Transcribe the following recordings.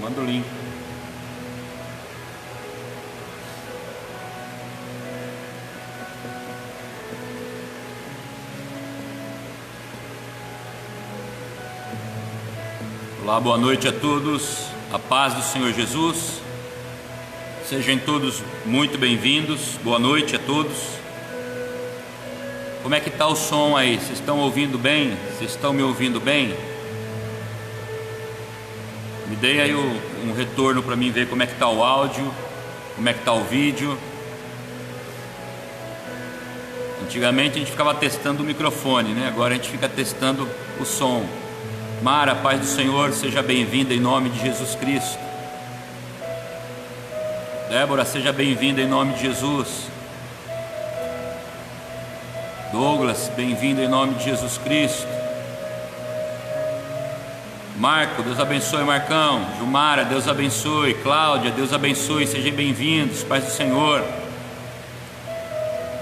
Manda o link. Olá, boa noite a todos, a paz do Senhor Jesus, sejam todos muito bem-vindos, boa noite a todos. Como é que está o som aí? Vocês estão ouvindo bem? Vocês estão me ouvindo bem? Me deem aí um retorno para mim ver como é que está o áudio, como é que está o vídeo. Antigamente a gente ficava testando o microfone, né? Agora a gente fica testando o som. Mara, paz do Senhor, seja bem-vinda em nome de Jesus Cristo. Débora, seja bem-vinda em nome de Jesus. Douglas, bem-vindo em nome de Jesus Cristo. Marco, Deus abençoe, Marcão. Gilmara, Deus abençoe. Cláudia, Deus abençoe, sejam bem-vindos, paz do Senhor.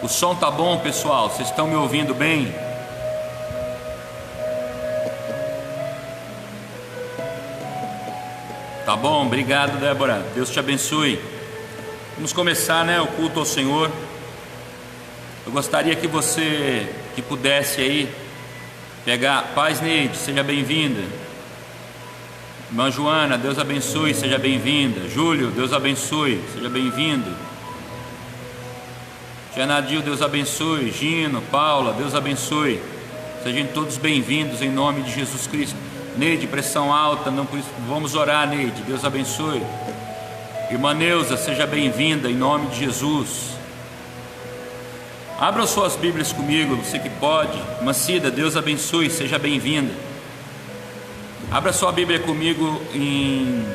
O som tá bom, pessoal? Vocês estão me ouvindo bem? Tá bom, obrigado, Débora, Deus te abençoe. Vamos começar, né, o culto ao Senhor. Eu gostaria que você que pudesse aí pegar, paz Neide, seja bem-vinda. Irmã Joana, Deus abençoe, seja bem-vinda. Júlio, Deus abençoe, seja bem-vindo. Tia Nadil, Deus abençoe. Gino, Paula, Deus abençoe. Sejam todos bem-vindos em nome de Jesus Cristo. Neide, pressão alta, não, vamos orar, Neide, Deus abençoe. Irmã Neuza, seja bem-vinda em nome de Jesus. Abra suas Bíblias comigo, você que pode. Irmã Cida, Deus abençoe, seja bem-vinda. Abra sua Bíblia comigo em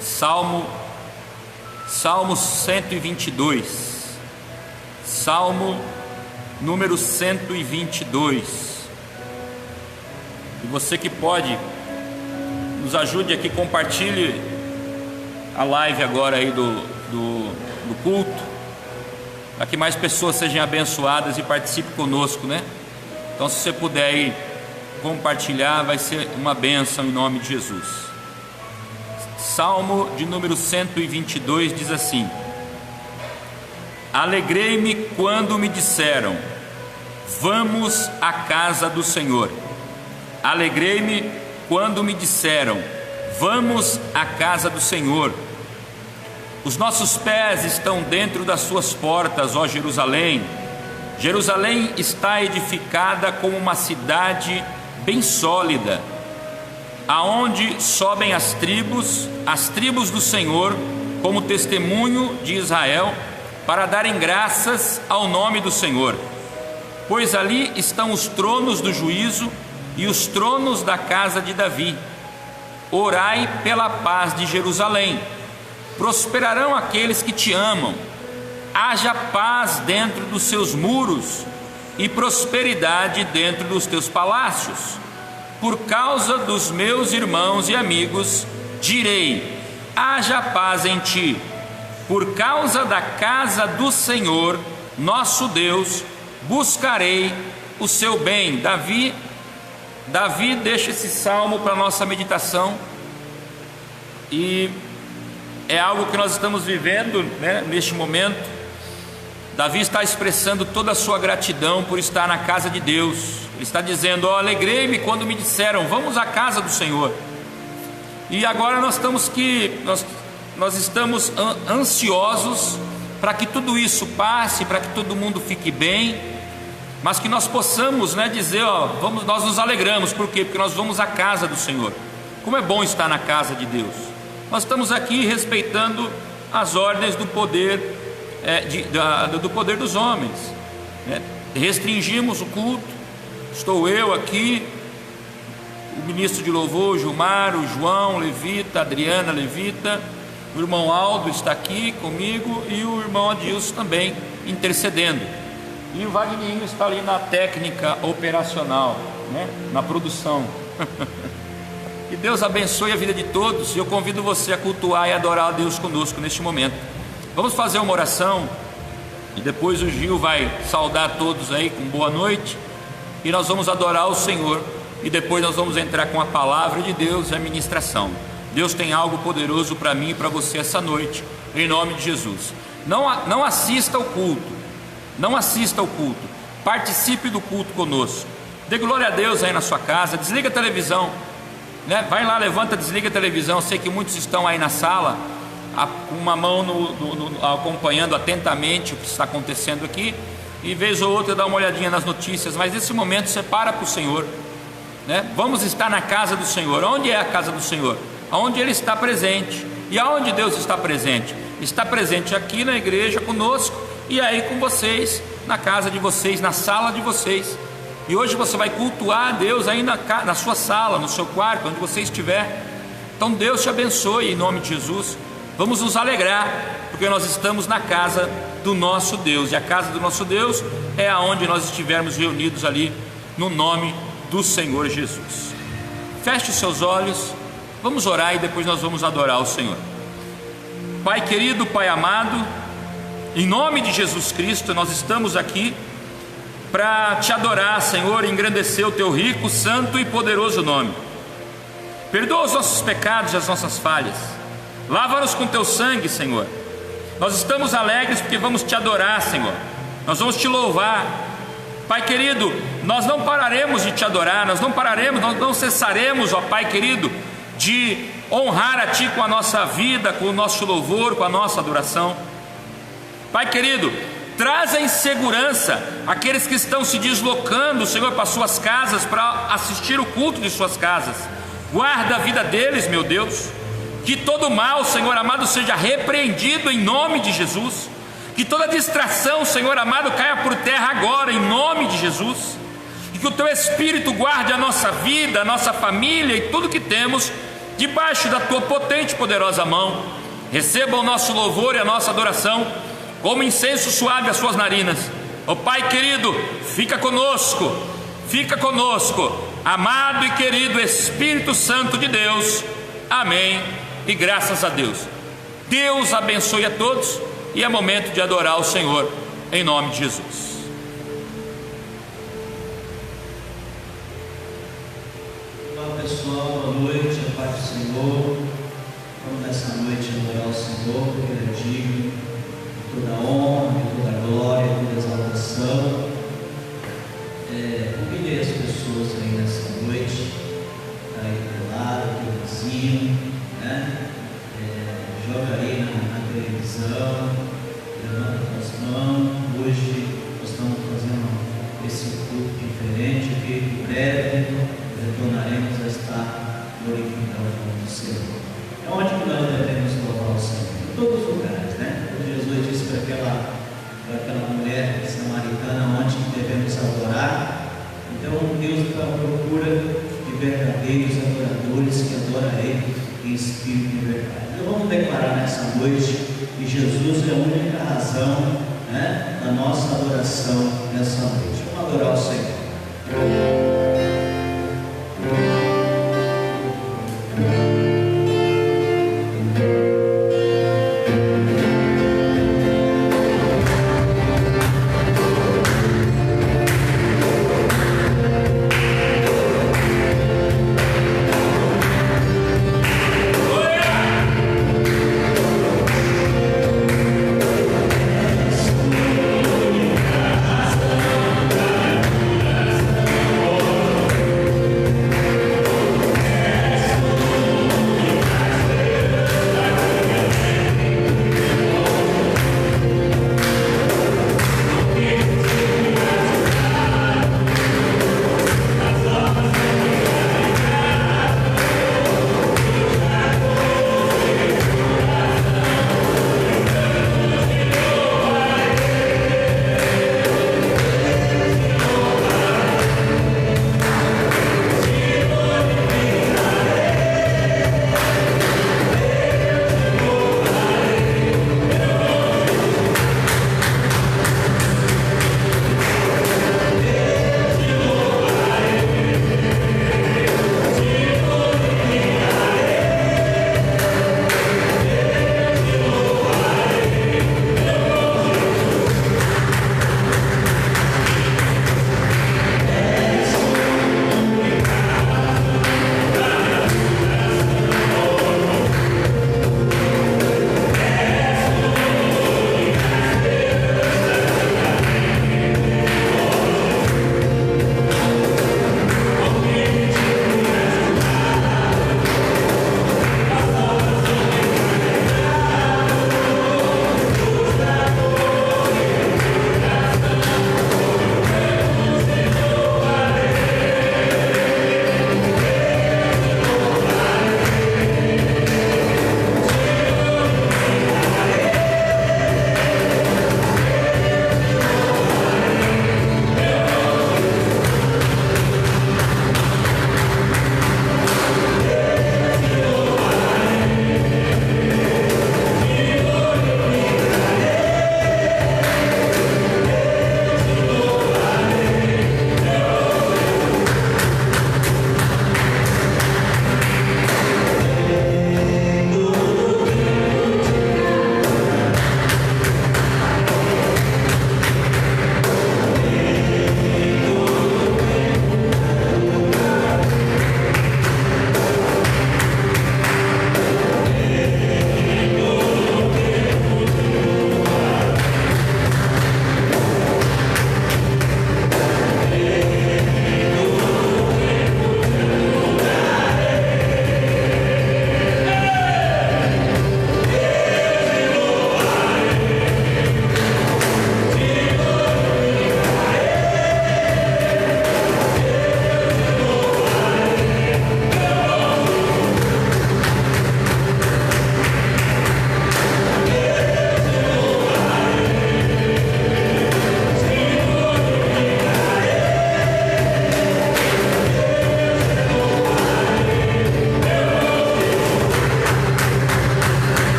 Salmo 122. Salmo número 122. E você que pode, nos ajude aqui, compartilhe a live agora aí do culto, para que mais pessoas sejam abençoadas e participem conosco, né? Então, se você puder aí compartilhar, vai ser uma bênção em nome de Jesus. Salmo de número 122 diz assim: Alegrei-me quando me disseram, vamos à casa do Senhor. Alegrei-me quando me disseram, vamos à casa do Senhor. Os nossos pés estão dentro das suas portas, ó Jerusalém. Jerusalém está edificada como uma cidade bem sólida, aonde sobem as tribos do Senhor, como testemunho de Israel, para darem graças ao nome do Senhor. Pois ali estão os tronos do juízo e os tronos da casa de Davi. Orai pela paz de Jerusalém. Prosperarão aqueles que te amam. Haja paz dentro dos seus muros e prosperidade dentro dos teus palácios. Por causa dos meus irmãos e amigos, direi: haja paz em ti. Por causa da casa do Senhor, nosso Deus, buscarei o seu bem. Davi deixa esse salmo para nossa meditação, e é algo que nós estamos vivendo, né, neste momento. Davi está expressando toda a sua gratidão por estar na casa de Deus. Ele está dizendo: ó, alegrei-me quando me disseram, vamos à casa do Senhor. E agora nós estamos ansiosos para que tudo isso passe, para que todo mundo fique bem, mas que nós possamos, né, dizer, ó, nós nos alegramos. Por quê? Porque nós vamos à casa do Senhor. Como é bom estar na casa de Deus. Nós estamos aqui respeitando as ordens do poder, do poder dos homens, né? Restringimos o culto. Estou eu aqui, o ministro de louvor, Gilmar, o João, levita, a Adriana, levita, o irmão Aldo está aqui comigo e o irmão Adilson também intercedendo. E o Wagninho está ali na técnica operacional, né? Na produção. Que Deus abençoe a vida de todos. E eu convido você a cultuar e adorar a Deus conosco neste momento. Vamos fazer uma oração e depois o Gil vai saudar todos aí com boa noite, e nós vamos adorar o Senhor, e depois nós vamos entrar com a palavra de Deus e a ministração. Deus tem algo poderoso para mim e para você essa noite, em nome de Jesus. Não assista ao culto, não assista ao culto, participe do culto conosco. Dê glória a Deus aí na sua casa, desliga a televisão, né? Vai lá, levanta, desliga a televisão. Eu sei que muitos estão aí na sala, com uma mão acompanhando atentamente o que está acontecendo aqui, e vez ou outra dá uma olhadinha nas notícias, mas nesse momento separa para o Senhor, né? Vamos estar na casa do Senhor. Onde é a casa do Senhor? Aonde Ele está presente. E aonde Deus está presente? Está presente aqui na igreja conosco, e aí com vocês, na casa de vocês, na sala de vocês. E hoje você vai cultuar a Deus aí na sua sala, no seu quarto, onde você estiver. Então Deus te abençoe em nome de Jesus. Vamos nos alegrar, porque nós estamos na casa do nosso Deus, e a casa do nosso Deus é aonde nós estivermos reunidos ali, no nome do Senhor Jesus. Feche os seus olhos, vamos orar e depois nós vamos adorar o Senhor. Pai querido, Pai amado, em nome de Jesus Cristo, nós estamos aqui para te adorar, Senhor, e engrandecer o teu rico, santo e poderoso nome. Perdoa os nossos pecados e as nossas falhas, lava-nos com teu sangue, Senhor. Nós estamos alegres porque vamos te adorar, Senhor. Nós vamos te louvar. Pai querido, nós não pararemos de te adorar, nós não cessaremos, ó Pai querido, de honrar a Ti com a nossa vida, com o nosso louvor, com a nossa adoração. Pai querido, traza em segurança aqueles que estão se deslocando, Senhor, para suas casas, para assistir o culto de suas casas. Guarda a vida deles, meu Deus. Que todo mal, Senhor amado, seja repreendido em nome de Jesus. Que toda distração, Senhor amado, caia por terra agora, em nome de Jesus. E que o Teu Espírito guarde a nossa vida, a nossa família e tudo que temos, debaixo da Tua potente e poderosa mão. Receba o nosso louvor e a nossa adoração, como incenso suave às Suas narinas. Ó Pai querido, fica conosco, amado e querido Espírito Santo de Deus. Amém. E graças a Deus. Deus abençoe a todos, e é momento de adorar o Senhor em nome de Jesus. Olá pessoal, boa noite, a paz do Senhor. Vamos nessa noite adorar o Senhor, porque Ele é digno de toda a honra, de toda a glória, de toda a exaltação. Convidei as pessoas aí nessa noite, aí do lado, do vizinho, né? Joga aí na televisão, levanta as mãos. Hoje nós estamos fazendo esse culto diferente, que em breve retornaremos a estar glorificando o nome do Senhor. É onde que nós devemos louvar o Senhor? Em todos os lugares, né? Jesus disse para aquela mulher samaritana onde que devemos adorar. Então Deus está à procura de verdadeiros adoradores que adoram a Ele em espírito e verdade. Então vamos declarar nessa noite que Jesus é a única razão, né, da nossa adoração nessa noite. Vamos adorar o Senhor. Oh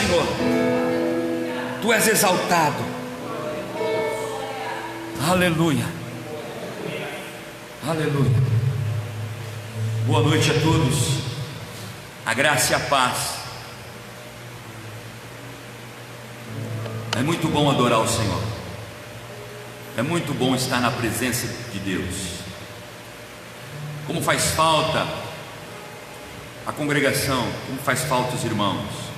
Senhor, Tu és exaltado. Aleluia, aleluia. Boa noite a todos, a graça e a paz. É muito bom adorar o Senhor, é muito bom estar na presença de Deus. Como faz falta a congregação, como faz falta os irmãos.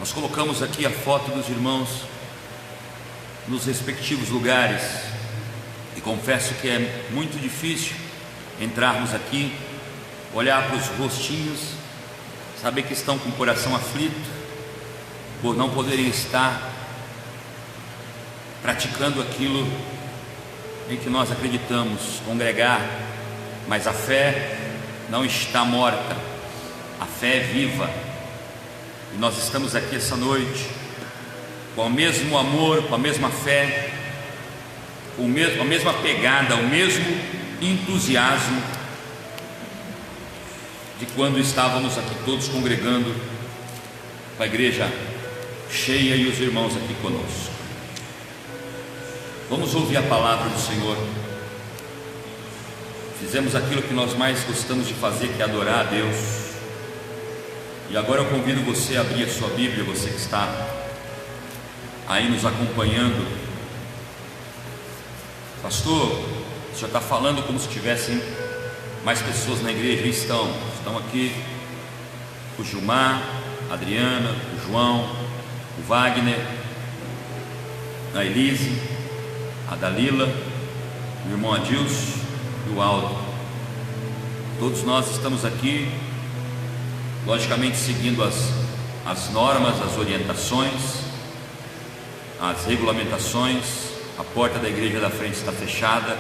Nós colocamos aqui a foto dos irmãos nos respectivos lugares, e confesso que é muito difícil entrarmos aqui, olhar para os rostinhos, saber que estão com o coração aflito por não poderem estar praticando aquilo em que nós acreditamos, congregar. Mas a fé não está morta, a fé é viva, e nós estamos aqui essa noite com o mesmo amor, com a mesma fé, com a mesma pegada, o mesmo entusiasmo de quando estávamos aqui todos congregando, com a igreja cheia e os irmãos aqui conosco. Vamos ouvir a palavra do Senhor. Fizemos aquilo que nós mais gostamos de fazer, que é adorar a Deus. E agora eu convido você a abrir a sua Bíblia, você que está aí nos acompanhando. Pastor, o senhor está falando como se tivessem mais pessoas na igreja. Estão aqui o Gilmar, a Adriana, o João, o Wagner, a Elise, a Dalila, o irmão Adilson e o Aldo. Todos nós estamos aqui, logicamente seguindo as normas, as orientações, as regulamentações. A porta da igreja da frente está fechada.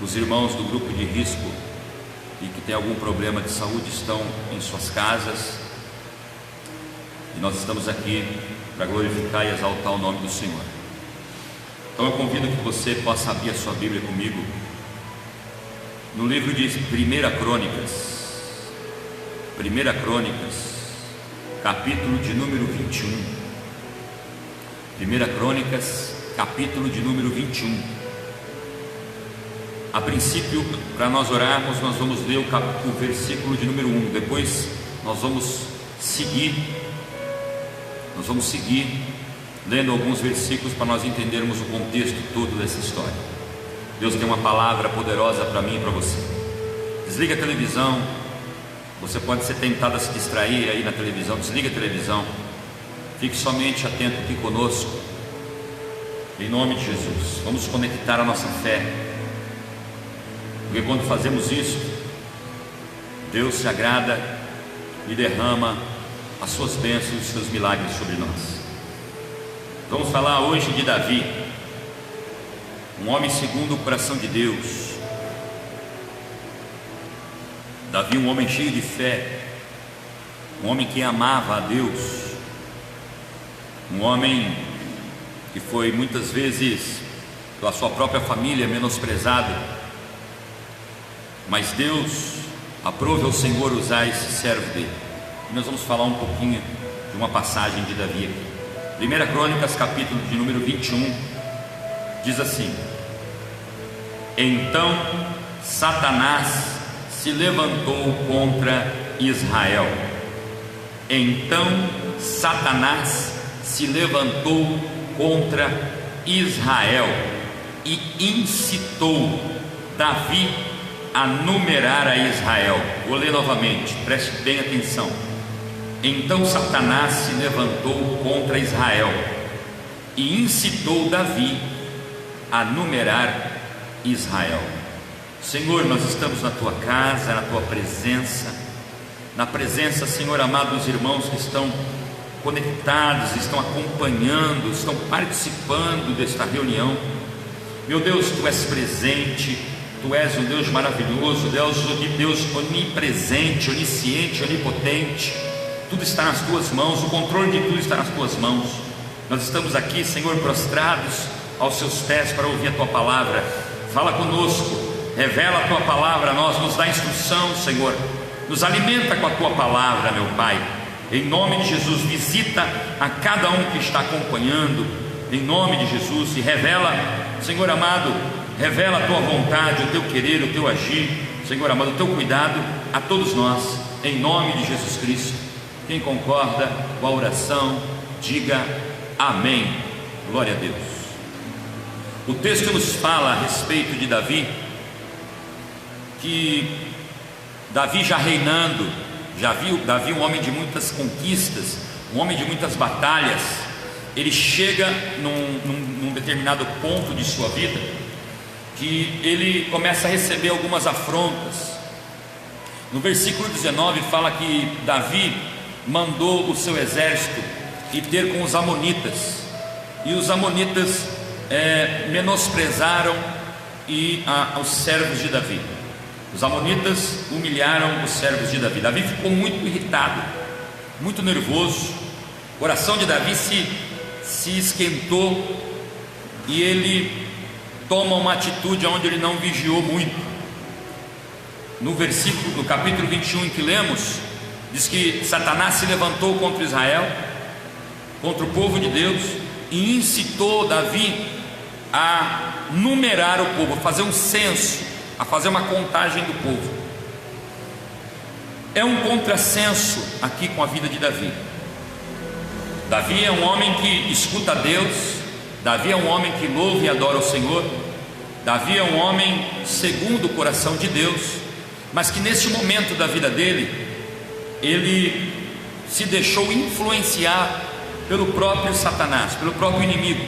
Os irmãos do grupo de risco e que tem algum problema de saúde estão em suas casas, e nós estamos aqui para glorificar e exaltar o nome do Senhor. Então eu convido que você possa abrir a sua Bíblia comigo no livro de 1 Crônicas, capítulo de número 21. 1 Crônicas, capítulo de número 21. A princípio, para nós orarmos, nós vamos ler o versículo de número 1. Depois nós vamos seguir lendo alguns versículos para nós entendermos o contexto todo dessa história. Deus tem uma palavra poderosa para mim e para você. Desliga a televisão. Você pode ser tentado a se distrair aí na televisão. Desliga a televisão. Fique somente atento aqui conosco. Em nome de Jesus, vamos conectar a nossa fé, porque quando fazemos isso, Deus se agrada e derrama as suas bênçãos e os seus milagres sobre nós. Vamos falar hoje de Davi, um homem segundo o coração de Deus. Davi, um homem cheio de fé, um homem que amava a Deus, um homem que foi muitas vezes pela sua própria família menosprezado, mas Deus aprove ao Senhor usar esse servo dele. E nós vamos falar um pouquinho de uma passagem de Davi aqui. 1 Crônicas, capítulo de número 21, diz assim: Então Satanás se levantou contra Israel. Então Satanás se levantou contra Israel e incitou Davi a numerar a Israel. Vou ler novamente, preste bem atenção. Então Satanás se levantou contra Israel e incitou Davi a numerar Israel. Senhor, nós estamos na tua casa, na tua presença, na presença, Senhor amado, dos irmãos que estão conectados, estão acompanhando, estão participando desta reunião. Meu Deus, tu és presente, tu és um Deus maravilhoso, Deus onipresente, onisciente, onipotente. Tudo está nas tuas mãos, o controle de tudo está nas tuas mãos. Nós estamos aqui, Senhor, prostrados aos seus pés para ouvir a tua palavra. Fala conosco, revela a tua palavra a nós, nos dá instrução, Senhor, nos alimenta com a tua palavra, meu Pai. Em nome de Jesus, visita a cada um que está acompanhando, em nome de Jesus, e revela, Senhor amado, revela a tua vontade, o teu querer, o teu agir, Senhor amado, o teu cuidado a todos nós, em nome de Jesus Cristo. Quem concorda com a oração, diga amém. Glória a Deus. O texto nos fala a respeito de Davi, que Davi já reinando, Davi um homem de muitas conquistas, um homem de muitas batalhas, ele chega num determinado ponto de sua vida, que ele começa a receber algumas afrontas. No versículo 19 fala que Davi mandou o seu exército ir ter com os amonitas, e os amonitas menosprezaram os servos de Davi. Os amonitas humilharam os servos de Davi. Davi ficou muito irritado, muito nervoso. O coração de Davi se esquentou, e ele toma uma atitude onde ele não vigiou muito. No capítulo 21 em que lemos, diz que Satanás se levantou contra Israel, contra o povo de Deus, e incitou Davi a numerar o povo, a fazer um censo, a fazer uma contagem do povo. É um contrassenso aqui com a vida de Davi. Davi é um homem que escuta a Deus, Davi é um homem que louva e adora o Senhor, Davi é um homem segundo o coração de Deus, mas que neste momento da vida dele, ele se deixou influenciar pelo próprio Satanás, pelo próprio inimigo.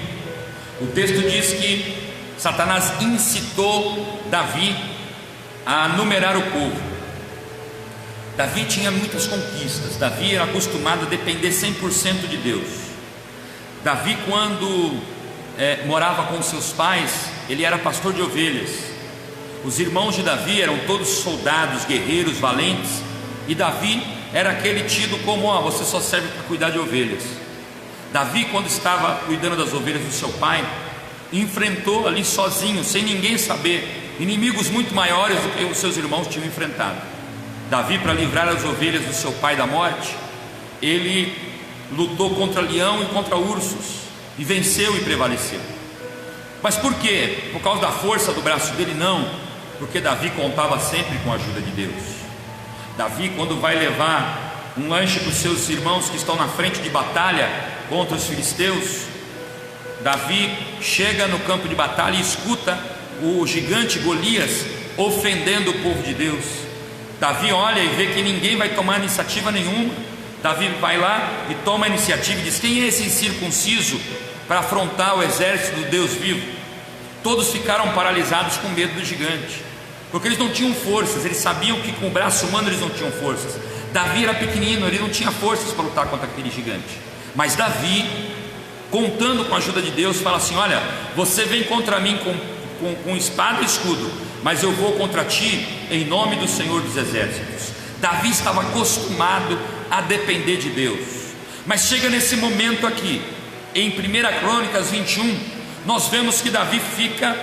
O texto diz que Satanás incitou Davi a numerar o povo. Davi tinha muitas conquistas, Davi era acostumado a depender 100% de Deus. Davi, quando morava com seus pais, ele era pastor de ovelhas. Os irmãos de Davi eram todos soldados, guerreiros, valentes, e Davi era aquele tido como: você só serve para cuidar de ovelhas. Davi, quando estava cuidando das ovelhas do seu pai, enfrentou ali sozinho, sem ninguém saber, inimigos muito maiores do que os seus irmãos tinham enfrentado. Davi, para livrar as ovelhas do seu pai da morte, ele lutou contra leão e contra ursos, e venceu e prevaleceu. Mas por quê? Por causa da força do braço dele? Não, porque Davi contava sempre com a ajuda de Deus. Davi, quando vai levar um lanche para os seus irmãos que estão na frente de batalha contra os filisteus, Davi chega no campo de batalha e escuta o gigante Golias ofendendo o povo de Deus. Davi olha e vê que ninguém vai tomar iniciativa nenhuma. Davi vai lá e toma a iniciativa e diz: quem é esse incircunciso para afrontar o exército do Deus vivo? Todos ficaram paralisados com medo do gigante, porque eles não tinham forças, eles sabiam que com o braço humano eles não tinham forças. Davi era pequenino, ele não tinha forças para lutar contra aquele gigante. Mas Davi, contando com a ajuda de Deus, fala assim: olha, você vem contra mim com espada e escudo, mas eu vou contra ti em nome do Senhor dos Exércitos. Davi estava acostumado a depender de Deus. Mas chega nesse momento aqui, em 1 Crônicas 21, nós vemos que Davi fica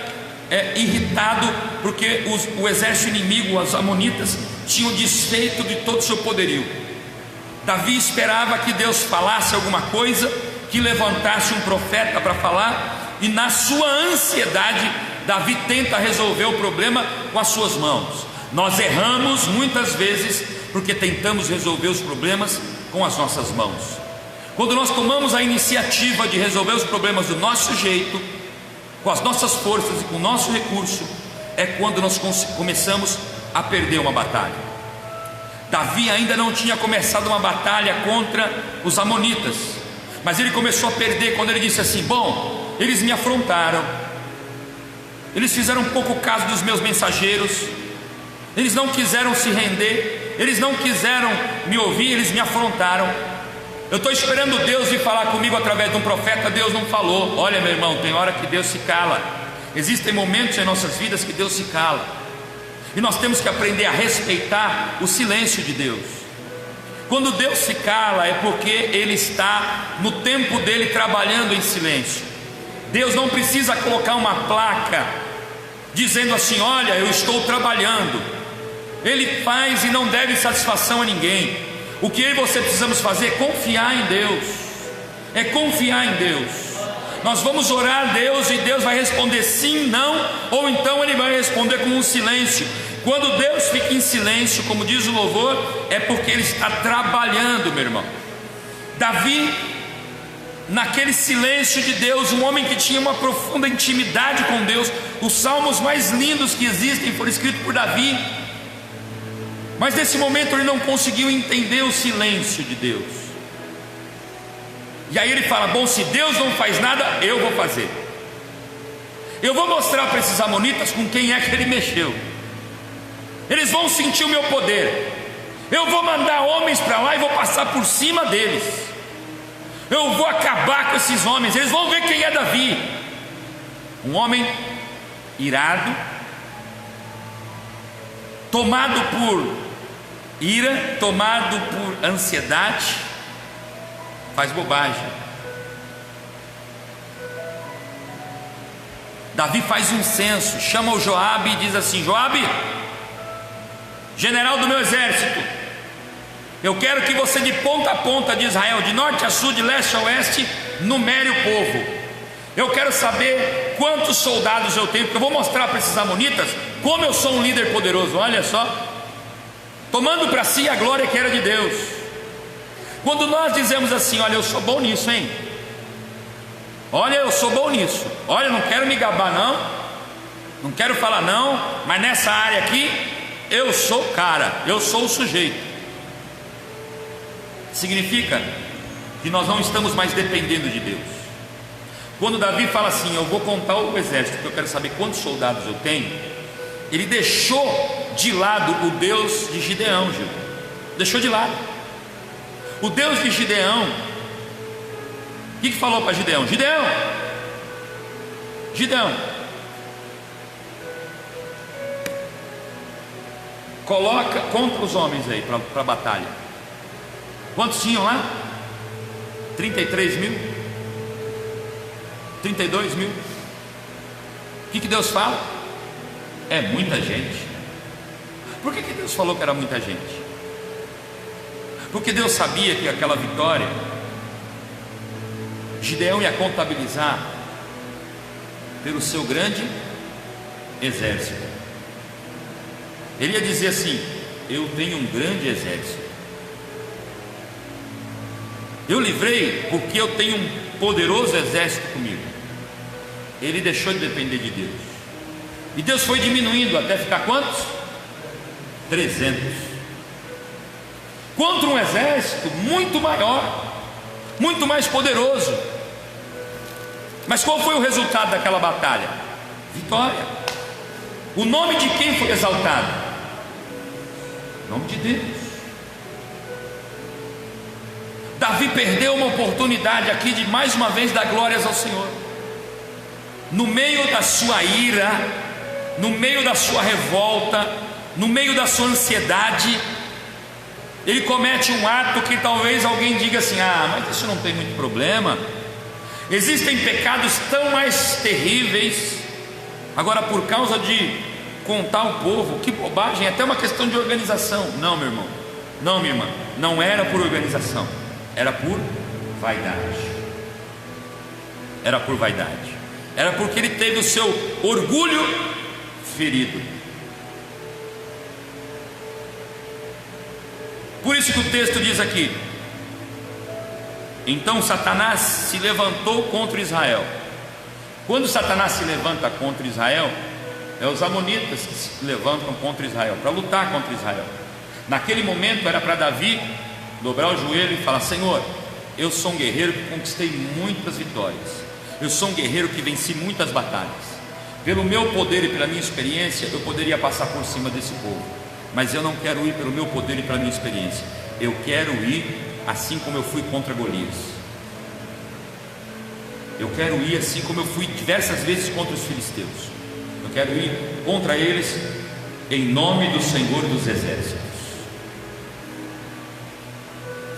irritado, porque o exército inimigo, os amonitas, tinham desfeito de todo o seu poderio. Davi esperava que Deus falasse alguma coisa, que levantasse um profeta para falar, e na sua ansiedade, Davi tenta resolver o problema com as suas mãos. Nós erramos muitas vezes porque tentamos resolver os problemas com as nossas mãos. Quando nós tomamos a iniciativa de resolver os problemas do nosso jeito, com as nossas forças e com o nosso recurso, é quando nós começamos a perder uma batalha. Davi ainda não tinha começado uma batalha contra os amonitas, mas ele começou a perder quando ele disse assim: bom, eles me afrontaram, eles fizeram pouco caso dos meus mensageiros, eles não quiseram se render, eles não quiseram me ouvir, eles me afrontaram. Eu estou esperando Deus vir falar comigo através de um profeta, Deus não falou. Olha, meu irmão, tem hora que Deus se cala. Existem momentos em nossas vidas que Deus se cala, e nós temos que aprender a respeitar o silêncio de Deus. Quando Deus se cala, é porque Ele está no tempo dele trabalhando em silêncio. Deus não precisa colocar uma placa dizendo assim: olha, eu estou trabalhando. Ele faz e não deve satisfação a ninguém. O que eu e você precisamos fazer é confiar em Deus. É confiar em Deus. Nós vamos orar a Deus e Deus vai responder sim, não, ou então Ele vai responder com um silêncio. Quando Deus fica em silêncio, como diz o louvor, é porque Ele está trabalhando, meu irmão. Davi, naquele silêncio de Deus, um homem que tinha uma profunda intimidade com Deus. Os salmos mais lindos que existem foram escritos por Davi, mas nesse momento ele não conseguiu entender o silêncio de Deus. E aí ele fala: bom, se Deus não faz nada, eu vou fazer. Eu vou mostrar para esses amonitas com quem é que ele mexeu. Eles vão sentir o meu poder. Eu vou mandar homens para lá e vou passar por cima deles. Eu vou acabar com esses homens. Eles vão ver quem é Davi. Um homem irado, tomado por ira, tomado por ansiedade, faz bobagem. Davi faz um censo, chama o Joabe e diz assim: Joabe, general do meu exército, eu quero que você de ponta a ponta de Israel, de norte a sul, de leste a oeste, numere o povo. Eu quero saber quantos soldados eu tenho, porque eu vou mostrar para esses amonitas como eu sou um líder poderoso. Olha só, tomando para si a glória que era de Deus. Quando nós dizemos assim: olha, eu sou bom nisso, hein? Olha, eu sou bom nisso. Olha, eu não quero me gabar não quero falar não, mas nessa área aqui eu sou o cara, eu sou o sujeito. Significa que nós não estamos mais dependendo de Deus. Quando Davi fala assim: eu vou contar o exército, porque eu quero saber quantos soldados eu tenho, ele deixou de lado o Deus de Gideão, Gil. Deixou de lado. O Deus de Gideão, o que falou para Gideão? Gideão, conta os homens aí para a batalha. Quantos tinham lá? 33 mil? 32 mil? O que Deus fala? É muita gente. Por que Deus falou que era muita gente? Porque Deus sabia que aquela vitória Gideão ia contabilizar pelo seu grande exército. Ele ia dizer assim: eu tenho um grande exército. Eu livrei porque eu tenho um poderoso exército comigo. Ele deixou de depender de Deus. E Deus foi diminuindo até ficar quantos? 300. Contra um exército muito maior, muito mais poderoso. Mas qual foi o resultado daquela batalha? Vitória. O nome de quem foi exaltado? O nome de Deus. Davi perdeu uma oportunidade aqui de mais uma vez dar glórias ao Senhor. No meio da sua ira, no meio da sua revolta, no meio da sua ansiedade, ele comete um ato que talvez alguém diga assim: ah, mas isso não tem muito problema. Existem pecados tão mais terríveis. Agora, por causa de contar o povo, que bobagem, é até uma questão de organização. Não, meu irmão, não, minha irmã, não era por organização, era por vaidade. Era por vaidade. Era porque ele teve o seu orgulho ferido. Por isso que o texto diz aqui: então Satanás se levantou contra Israel. Quando Satanás se levanta contra Israel, é os amonitas que se levantam contra Israel, para lutar contra Israel. Naquele momento era para Davi dobrar o joelho e falar: Senhor, eu sou um guerreiro que conquistei muitas vitórias, eu sou um guerreiro que venci muitas batalhas. Pelo meu poder e pela minha experiência, eu poderia passar por cima desse povo, mas eu não quero ir pelo meu poder e pela minha experiência. Eu quero ir assim como eu fui contra Golias. Eu quero ir assim como eu fui diversas vezes contra os filisteus. Eu quero ir contra eles em nome do Senhor dos Exércitos.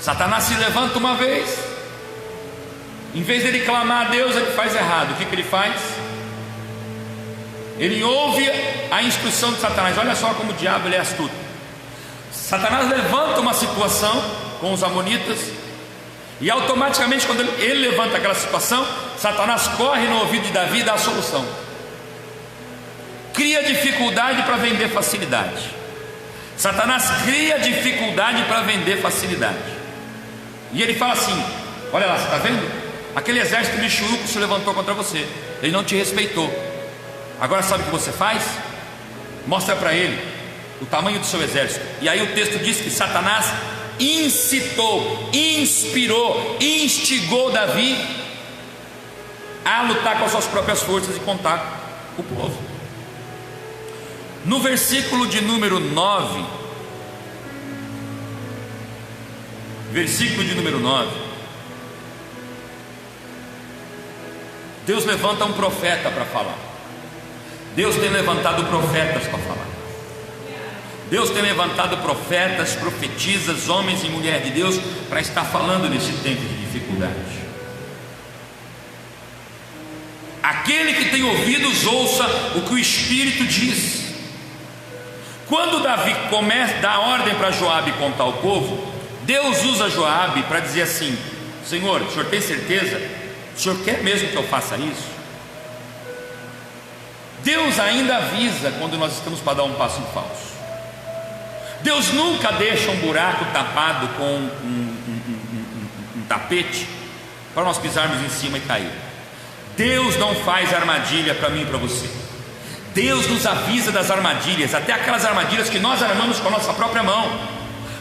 Satanás se levanta uma vez, em vez dele clamar a Deus, ele faz errado. O que ele faz? Ele ouve a instrução de Satanás. Olha só como o diabo ele é astuto. Satanás levanta uma situação, com os amonitas, e automaticamente quando ele levanta aquela situação, Satanás corre no ouvido de Davi e dá a solução. Cria dificuldade para vender facilidade. Satanás cria dificuldade para vender facilidade. E ele fala assim: olha lá, você está vendo? Aquele exército michuruco se levantou contra você, ele não te respeitou. Agora sabe o que você faz? Mostra para ele o tamanho do seu exército. E aí o texto diz que Satanás incitou, inspirou, instigou Davi a lutar com as suas próprias forças e contar o povo. No versículo de número 9, Deus levanta um profeta para falar. Deus tem levantado profetas para falar. Deus tem levantado profetas, profetisas, homens e mulheres de Deus para estar falando nesse tempo de dificuldade. Aquele que tem ouvidos, ouça o que o Espírito diz. Quando Davi começa a dar ordem para Joabe contar ao povo, Deus usa Joabe para dizer assim: Senhor, o senhor tem certeza? O senhor quer mesmo que eu faça isso? Deus ainda avisa quando nós estamos para dar um passo em falso. Deus nunca deixa um buraco tapado com um tapete para nós pisarmos em cima e cair. Deus não faz armadilha para mim e para você. Deus nos avisa das armadilhas, até aquelas armadilhas que nós armamos com a nossa própria mão.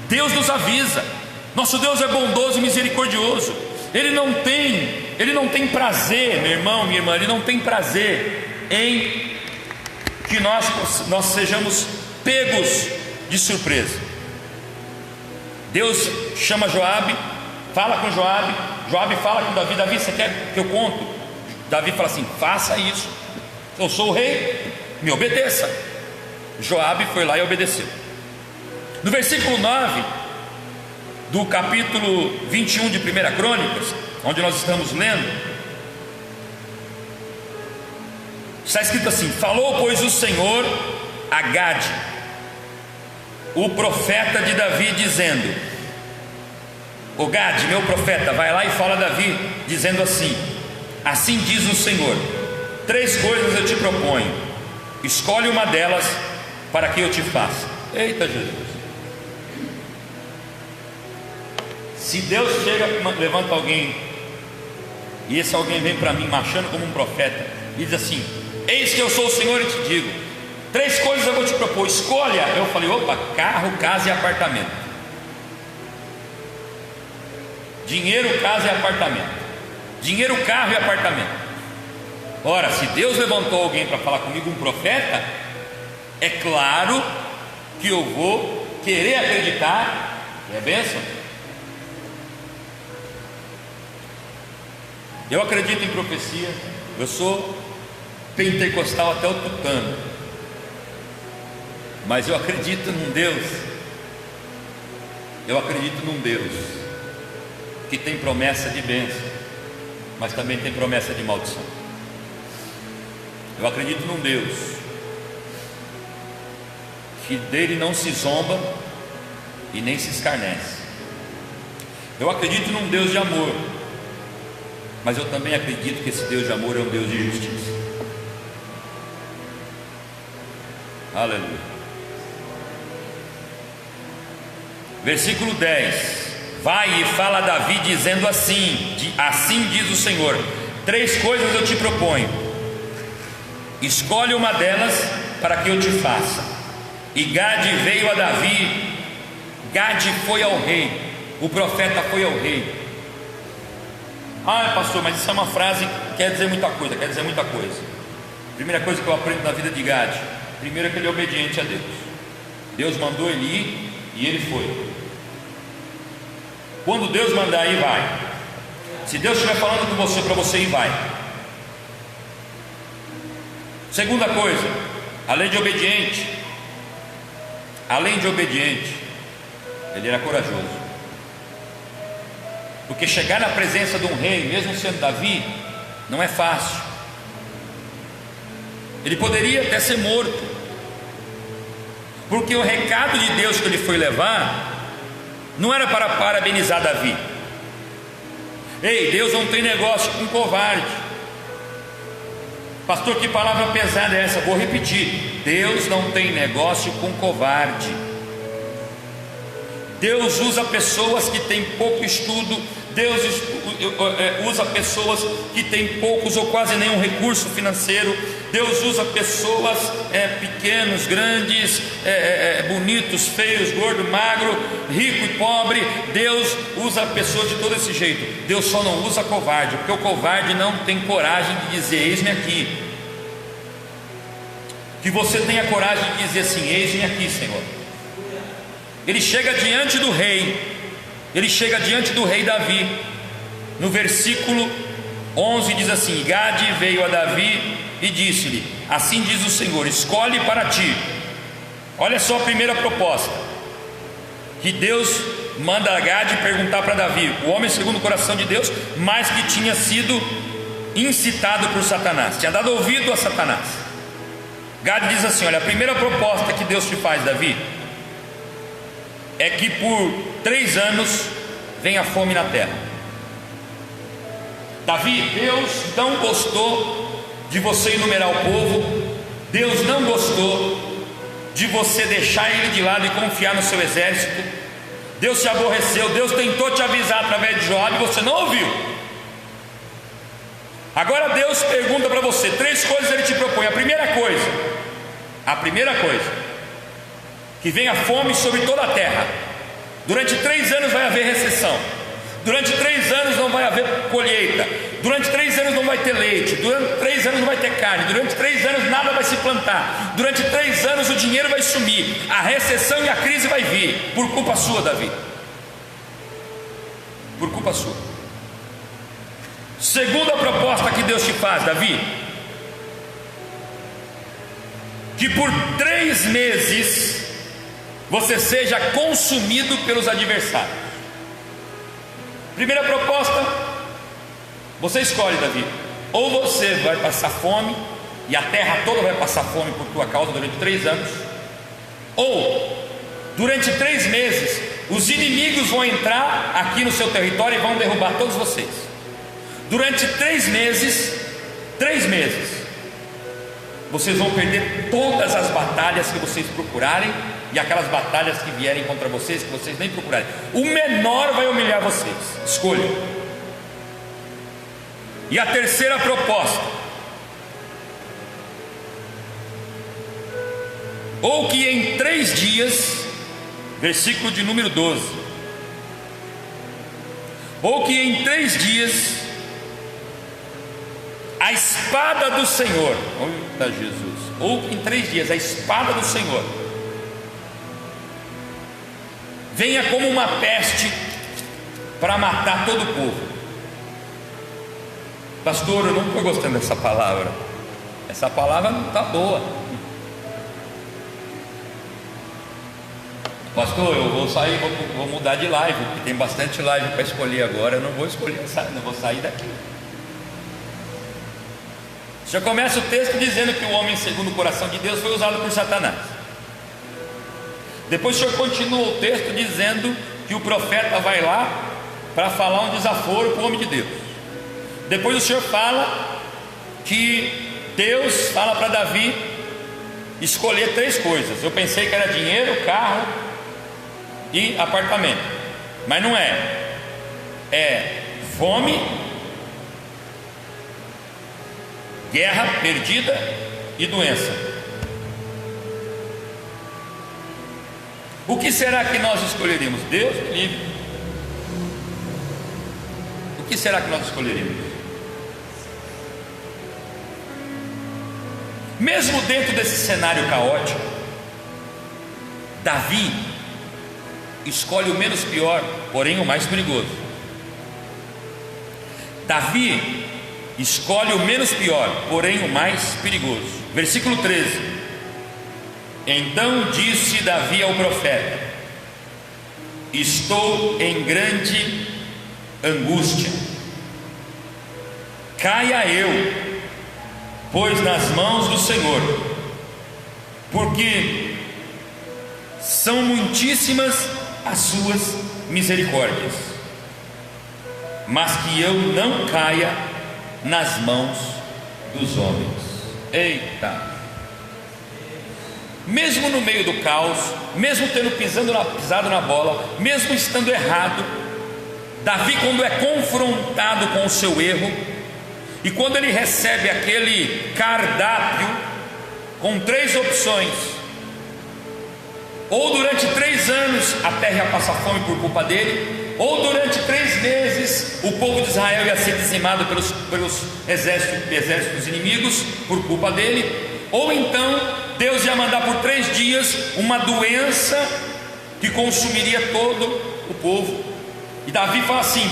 Deus nos avisa. Nosso Deus é bondoso e misericordioso. Ele não tem prazer, meu irmão, minha irmã, Ele não tem prazer em que nós sejamos pegos de surpresa. Deus chama Joabe, fala com Joabe, Joabe fala com Davi: Davi, você quer que eu conto? Davi fala assim: faça isso, eu sou o rei, me obedeça. Joabe foi lá e obedeceu. No versículo 9 do capítulo 21 de 1 Crônicas, onde nós estamos lendo, está escrito assim: falou, pois, o Senhor a Gade, o profeta de Davi, dizendo: o Gade, meu profeta, vai lá e fala a Davi, dizendo assim: assim diz o Senhor, 3 coisas eu te proponho, escolhe uma delas para que eu te faça. Eita Jesus! Se Deus chega, levanta alguém, e esse alguém vem para mim marchando como um profeta, e diz assim: eis que eu sou o Senhor e te digo, 3 coisas eu vou te propor, escolha. Eu falei: opa, carro, casa e apartamento. Dinheiro, casa e apartamento. Dinheiro, carro e apartamento. Ora, se Deus levantou alguém para falar comigo, um profeta, é claro que eu vou querer acreditar que é bênção. Eu acredito em profecia. Eu sou pentecostal até o tutano, mas eu acredito num Deus. Eu acredito num Deus que tem promessa de bênção, mas também tem promessa de maldição. Eu acredito num Deus que dele não se zomba e nem se escarnece. Eu acredito num Deus de amor, mas eu também acredito que esse Deus de amor é um Deus de justiça. Aleluia. Versículo 10: vai e fala a Davi dizendo assim: assim diz o Senhor, 3 coisas eu te proponho, escolhe uma delas para que eu te faça. E Gade veio a Davi. Gade foi ao rei, o profeta foi ao rei. Ah, pastor, mas isso é uma frase que quer dizer muita coisa. Quer dizer muita coisa. Primeira coisa que eu aprendo na vida de Gade, primeiro é que ele é obediente a Deus. Deus mandou ele ir e ele foi. Quando Deus mandar ir, vai. Se Deus estiver falando com você, para você ir, vai. Segunda coisa, além de obediente, ele era corajoso. Porque chegar na presença de um rei, mesmo sendo Davi, não é fácil. Ele poderia até ser morto, porque o recado de Deus que ele foi levar não era para parabenizar Davi. Ei, Deus não tem negócio com covarde. Pastor, que palavra pesada é essa? Vou repetir: Deus não tem negócio com covarde. Deus usa pessoas que têm pouco estudo, Deus usa pessoas que têm poucos ou quase nenhum recurso financeiro, Deus usa pessoas pequenos, grandes, bonitos, feios, gordo, magro, rico e pobre. Deus usa pessoas de todo esse jeito. Deus só não usa covarde, porque o covarde não tem coragem de dizer: eis-me aqui. Que você tenha coragem de dizer assim: eis-me aqui, Senhor. Ele chega diante do rei, Davi. No versículo 11 diz assim: Gade veio a Davi e disse-lhe: assim diz o Senhor, escolhe para ti. Olha só a primeira proposta que Deus manda a Gade perguntar para Davi, o homem segundo o coração de Deus, mas que tinha sido incitado por Satanás, tinha dado ouvido a Satanás. Gade diz assim: olha, a primeira proposta que Deus te faz, Davi, é que por 3 anos venha fome na terra. Davi, Deus não gostou de você enumerar o povo, Deus não gostou de você deixar ele de lado e confiar no seu exército. Deus te aborreceu, Deus tentou te avisar através de Joabe e você não ouviu. Agora Deus pergunta para você 3 coisas, ele te propõe. A primeira coisa, que venha fome sobre toda a terra. Durante 3 anos vai haver recessão. Durante 3 anos não vai haver colheita. Durante 3 anos não vai ter leite. Durante 3 anos não vai ter carne. Durante 3 anos nada vai se plantar. Durante 3 anos o dinheiro vai sumir. A recessão e a crise vai vir. Por culpa sua, Davi. Por culpa sua. Segunda proposta que Deus te faz, Davi: que por 3 meses você seja consumido pelos adversários. Primeira proposta, você escolhe, Davi: ou você vai passar fome, e a terra toda vai passar fome por tua causa durante 3 anos, ou durante 3 meses os inimigos vão entrar aqui no seu território e vão derrubar todos vocês. Durante 3 meses, vocês vão perder todas as batalhas que vocês procurarem, e aquelas batalhas que vierem contra vocês, que vocês nem procurarem. O menor vai humilhar vocês. Escolha. E a terceira proposta: ou que em 3 dias, versículo de número 12, ou que em 3 dias a espada do Senhor, eita Jesus, ou que em 3 dias a espada do Senhor venha como uma peste para matar todo o povo. Pastor, eu não estou gostando dessa palavra. Essa palavra não está boa. Pastor, eu vou sair, vou mudar de live, porque tem bastante live para escolher agora. Eu não vou escolher, não vou sair daqui. Já começa o texto dizendo que o homem segundo o coração de Deus foi usado por Satanás. Depois o Senhor continua o texto dizendo que o profeta vai lá para falar um desaforo para o homem de Deus. Depois o Senhor fala que Deus fala para Davi escolher 3 coisas. Eu pensei que era dinheiro, carro e apartamento, mas não é. É fome, guerra perdida e doença. O que será que nós escolheríamos? Deus me livre. O que será que nós escolheríamos? Mesmo dentro desse cenário caótico, Davi escolhe o menos pior, porém o mais perigoso. Davi escolhe o menos pior, porém o mais perigoso. Versículo 13: então disse Davi ao profeta: estou em grande angústia, caia eu, pois nas mãos do Senhor, porque são muitíssimas as suas misericórdias, mas que eu não caia nas mãos dos homens. Eita! Mesmo no meio do caos, mesmo tendo pisado na bola, mesmo estando errado, Davi, quando é confrontado com o seu erro, e quando ele recebe aquele cardápio com 3 opções: ou durante 3 anos a terra ia passar fome por culpa dele, ou durante 3 meses o povo de Israel ia ser dizimado pelos exércitos inimigos por culpa dele, ou então Deus ia mandar por 3 dias uma doença que consumiria todo o povo. E Davi fala assim: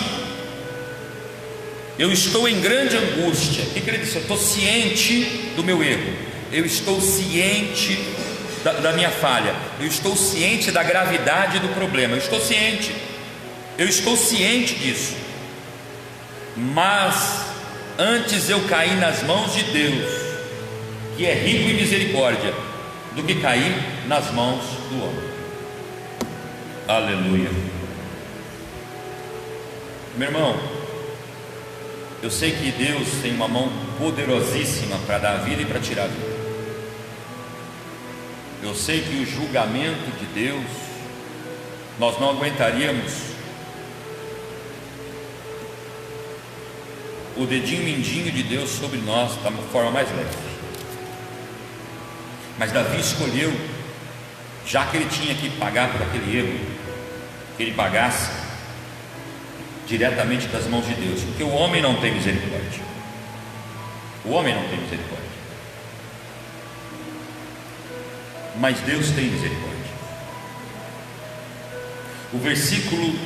eu estou em grande angústia. O que ele disse? Eu estou ciente do meu erro, eu estou ciente da minha falha, eu estou ciente da gravidade do problema, eu estou ciente disso, mas antes eu caí nas mãos de Deus, que é rico em misericórdia, do que cair nas mãos do homem. Aleluia. Meu irmão, eu sei que Deus tem uma mão poderosíssima para dar a vida e para tirar a vida. Eu sei que o julgamento de Deus, nós não aguentaríamos o dedinho mindinho de Deus sobre nós da forma mais leve. Mas Davi escolheu, já que ele tinha que pagar por aquele erro, que ele pagasse diretamente das mãos de Deus, porque o homem não tem misericórdia. O homem não tem misericórdia, mas Deus tem misericórdia. O versículo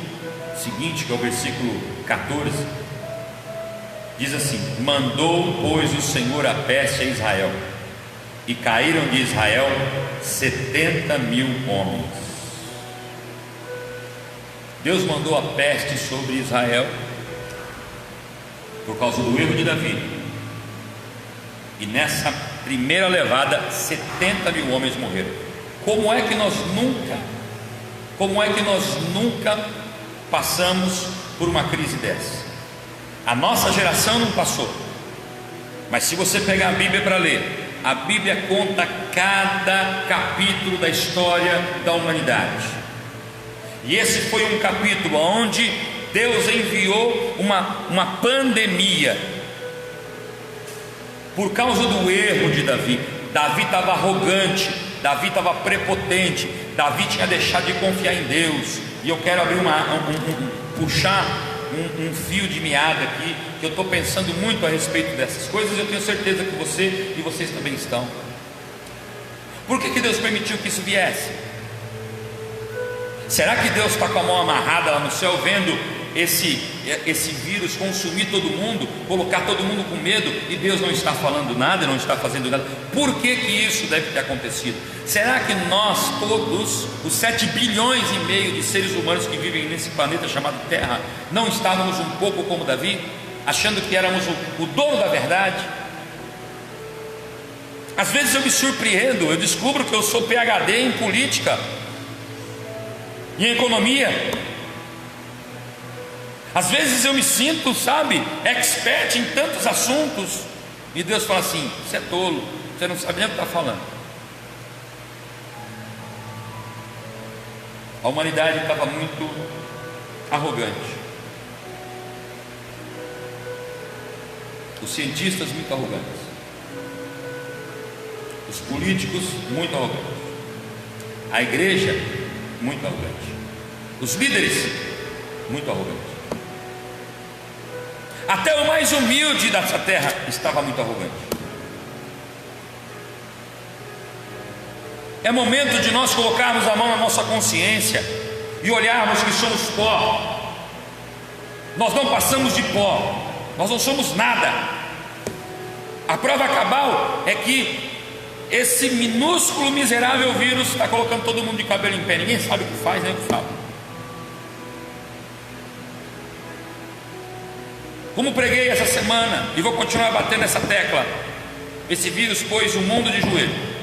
seguinte, que é o versículo 14, diz assim: mandou, pois, o Senhor a peste a Israel, e caíram de Israel 70.000 homens. Deus mandou a peste sobre Israel por causa do erro de Davi, e nessa primeira levada 70.000 homens morreram. Como é que nós nunca passamos por uma crise dessa? A nossa geração não passou, mas se você pegar a Bíblia para ler, a Bíblia conta cada capítulo da história da humanidade, e esse foi um capítulo onde Deus enviou uma pandemia por causa do erro de Davi. Davi estava arrogante, Davi estava prepotente, Davi tinha deixado de confiar em Deus. E eu quero abrir puxar um fio de meada aqui, que eu estou pensando muito a respeito dessas coisas. Eu tenho certeza que você e vocês também estão. Por que Deus permitiu que isso viesse? Será que Deus está com a mão amarrada lá no céu, vendo esse vírus consumir todo mundo, colocar todo mundo com medo, e Deus não está falando nada, não está fazendo nada? Por que isso deve ter acontecido? Será que nós todos, os 7 bilhões e meio de seres humanos que vivem nesse planeta chamado Terra, não estávamos um pouco como Davi, achando que éramos o dono da verdade? Às vezes eu me surpreendo, eu descubro que eu sou PhD em política, em economia. Às vezes eu me sinto, expert em tantos assuntos, e Deus fala assim: você é tolo, você não sabe nem o que está falando. A humanidade estava muito arrogante, os cientistas muito arrogantes, os políticos muito arrogantes, a igreja muito arrogante, os líderes muito arrogantes. Até o mais humilde dessa terra estava muito arrogante. É momento de nós colocarmos a mão na nossa consciência e olharmos que somos pó. Nós não passamos de pó, nós não somos nada. A prova cabal é que esse minúsculo, miserável vírus está colocando todo mundo de cabelo em pé. Ninguém sabe o que faz nem o que fala. Como preguei essa semana, e vou continuar batendo essa tecla, esse vírus pôs o mundo de joelho,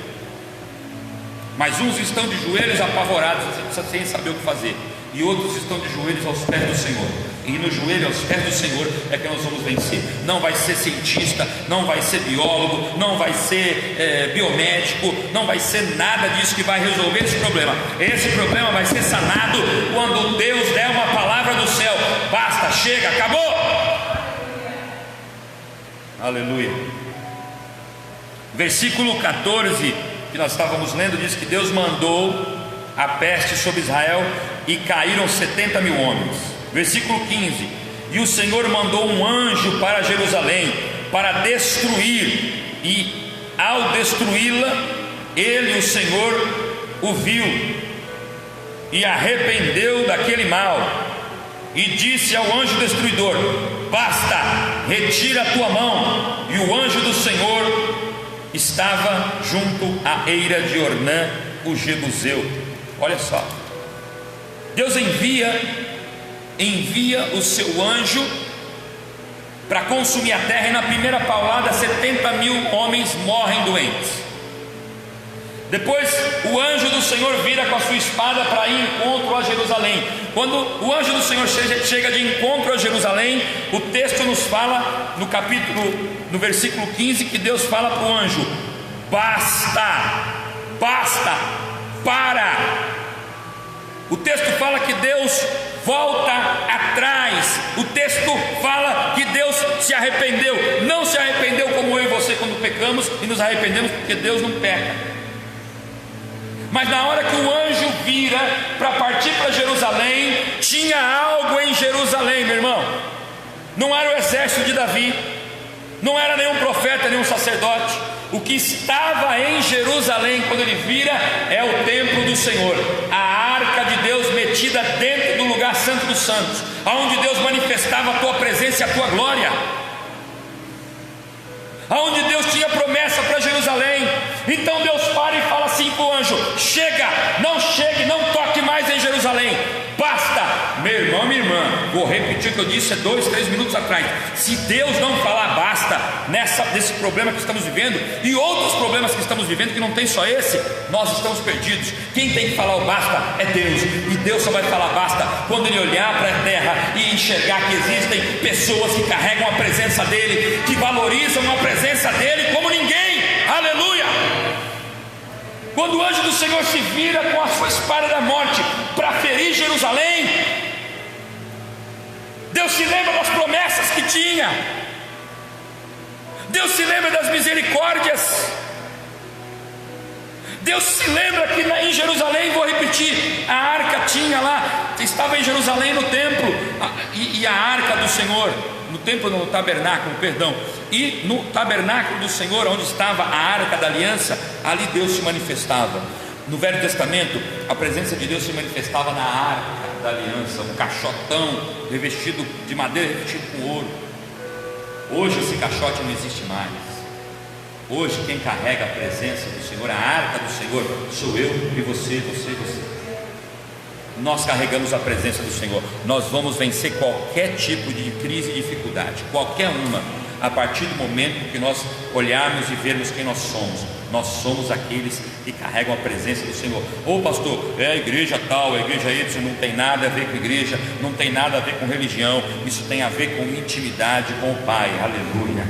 mas uns estão de joelhos apavorados, sem saber o que fazer. e outros estão de joelhos aos pés do Senhor. E no joelho aos pés do Senhor é que nós vamos vencer. Não vai ser cientista, não vai ser biólogo, não vai ser biomédico, não vai ser nada disso que vai resolver esse problema. Esse problema vai ser sanado quando Deus der uma palavra do céu. Basta, chega, acabou. Aleluia. Versículo 14 que nós estávamos lendo diz que Deus mandou a peste sobre Israel e caíram 70 mil homens. Versículo 15: e o Senhor mandou um anjo para Jerusalém para destruir, e ao destruí-la, ele, o Senhor, o viu e arrependeu daquele mal, e disse ao anjo destruidor: basta, retira a tua mão. E o anjo do Senhor estava junto à eira de Ornã, o Jebuseu. Olha só, Deus envia o seu anjo para consumir a terra, e na primeira paulada 70 mil homens morrem doentes. Depois o anjo do Senhor vira com a sua espada para ir em encontro a Jerusalém. Quando o anjo do Senhor chega de encontro a Jerusalém, o texto nos fala no versículo 15, que Deus fala para o anjo: basta, para. O texto fala que Deus volta atrás. O texto fala que Deus se arrependeu. Não se arrependeu como eu e você quando pecamos e nos arrependemos, porque Deus não peca. Mas na hora que o anjo vira para partir para Jerusalém, tinha algo em Jerusalém, meu irmão. Não era o exército de Davi, não era nenhum profeta, nenhum sacerdote. O que estava em Jerusalém quando ele vira é o templo do Senhor, a arca de Deus metida dentro do lugar santo dos santos, aonde Deus manifestava a tua presença e a tua glória, aonde Deus tinha promessa para Jerusalém. Então Deus para e fala assim para o anjo: chega, não toque mais em Jerusalém, basta. Meu irmão, minha irmã, vou repetir o que eu disse há 2-3 minutos atrás. Se Deus não falar basta nesse problema que estamos vivendo e outros problemas que estamos vivendo, que não tem só esse, nós estamos perdidos. Quem tem que falar o basta é Deus, e Deus só vai falar basta quando Ele olhar para a terra e enxergar que existem pessoas que carregam a presença dEle, que valorizam a presença dEle como ninguém. Aleluia! Quando o anjo do Senhor se vira com a sua espada da morte para ferir Jerusalém, Deus se lembra das promessas que tinha, Deus se lembra das misericórdias, Deus se lembra que em Jerusalém, vou repetir, a arca tinha lá, estava em Jerusalém no templo, e a arca do Senhor, no templo, no tabernáculo, perdão, e no tabernáculo do Senhor, onde estava a arca da aliança, ali Deus se manifestava. No Velho Testamento, a presença de Deus se manifestava na arca da aliança, um caixotão revestido de madeira, revestido com ouro. Hoje esse caixote não existe mais. Hoje quem carrega a presença do Senhor, a arca do Senhor, sou eu e você. Nós carregamos a presença do Senhor. Nós vamos vencer qualquer tipo de crise e dificuldade, qualquer uma, a partir do momento que nós olharmos e vermos quem nós somos. Nós somos aqueles que carregam a presença do Senhor. Ô pastor, a igreja tal, a igreja Y, não tem nada a ver com igreja, não tem nada a ver com religião. Isso tem a ver com intimidade com o Pai. Aleluia.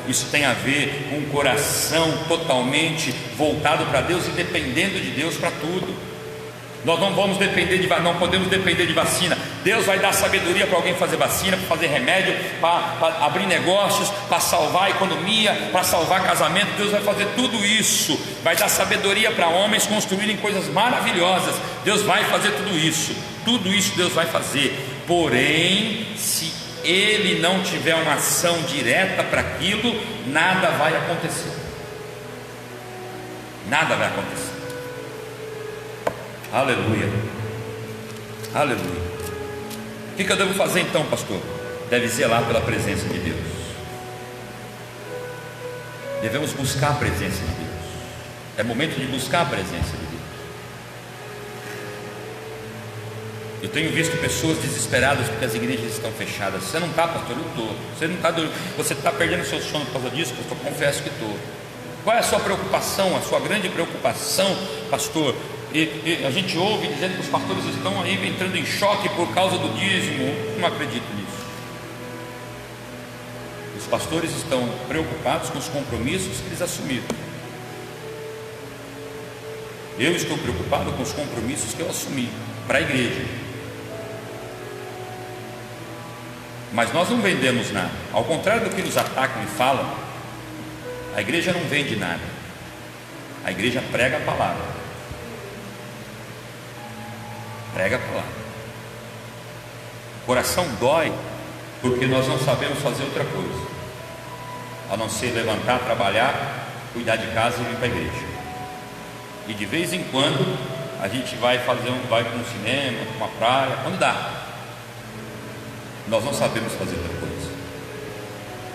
Isso tem a ver com um coração totalmente voltado para Deus e dependendo de Deus para tudo. Nós não podemos depender de vacina. Deus vai dar sabedoria para alguém fazer vacina, para fazer remédio, para abrir negócios, para salvar a economia, para salvar casamento. Deus vai fazer tudo isso. Vai dar sabedoria para homens construírem coisas maravilhosas. Deus vai fazer tudo isso. Tudo isso Deus vai fazer. Porém, se Ele não tiver uma ação direta para aquilo, nada vai acontecer. Nada vai acontecer. Aleluia, aleluia. O que eu devo fazer então, pastor? Deve zelar pela presença de Deus. Devemos buscar a presença de Deus. É momento de buscar a presença de Deus. Eu tenho visto pessoas desesperadas porque as igrejas estão fechadas. Você não está, pastor? Eu estou. Você não está dormindo. Você está perdendo seu sono por causa disso? Pastor, confesso que estou. Qual é a sua preocupação? A sua grande preocupação, pastor? E a gente ouve dizendo que os pastores estão aí entrando em choque por causa do dízimo. Não acredito nisso. Os pastores estão preocupados com os compromissos que eles assumiram. Eu estou preocupado com os compromissos que eu assumi para a igreja. Mas nós não vendemos nada. Ao contrário do que nos atacam e falam, a igreja não vende nada. A igreja prega a palavra. Prega a palavra. O coração dói porque nós não sabemos fazer outra coisa a não ser levantar, trabalhar, cuidar de casa e vir para a igreja. E de vez em quando a gente vai para um cinema, para uma praia, quando dá. Nós não sabemos fazer outra coisa